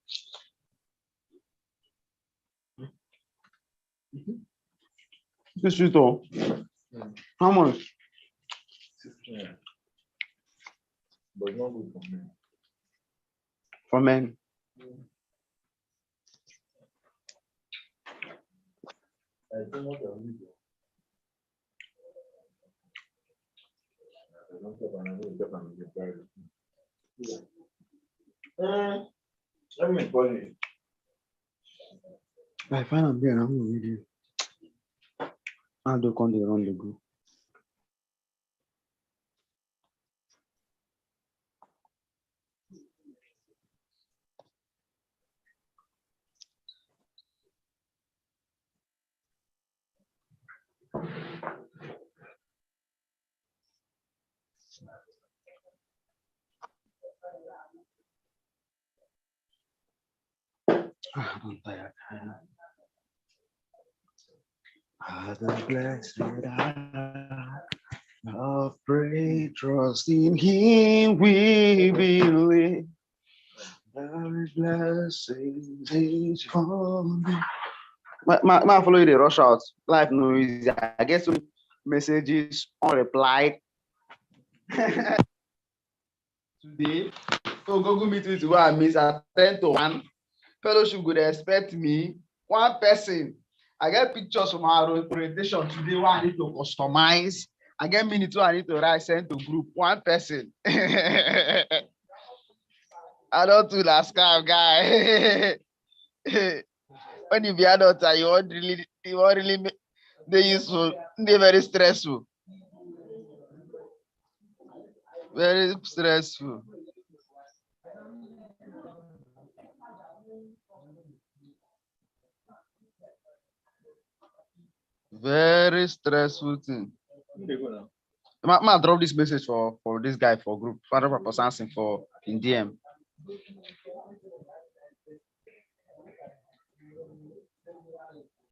This is all. How much? 16. But not good for me. For men. I don't know the video. I don't know let me call you. I find out there, I'm going to read you. I'll do on the run the group. The blessed of pray, trust in Him we believe. There is blessings is coming. My follow you, they rush out. Life no easy. I get some messages unreplied today. So Google meeting to go and miss at 10 to 1. Fellowship would expect me, one person. I get pictures from our orientation today, one I need to customize. I get minutes I need to write, send to group, one person. I don't do that scam guy. When you be adult, you won't really they useful, they very stressful. Very stressful. Very stressful thing. I drop this message for this guy for group. Father Papa Samson for in DM.